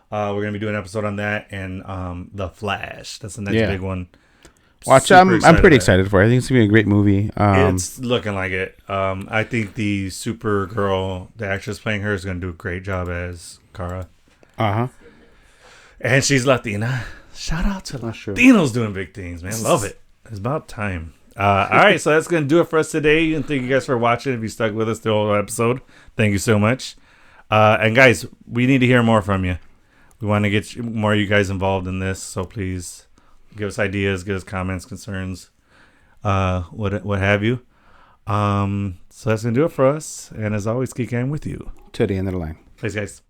We're going to be doing an episode on that. And The Flash. That's the next big one. Watch. I'm pretty excited for it. I think it's going to be a great movie. It's looking like it. I think the Supergirl, the actress playing her, is going to do a great job as Kara. Uh-huh. And she's Latina. Shout out to Not sure. Latinos doing big things, man. Love it. It's about time. All right, so that's going to do it for us today. And thank you guys for watching. If you stuck with us the whole episode, thank you so much. And guys, we need to hear more from you. We want to get more of you guys involved in this. So please give us ideas, give us comments, concerns, what have you. So that's going to do it for us. And as always, Geek Gang with you. To the end of the line. Thanks, guys.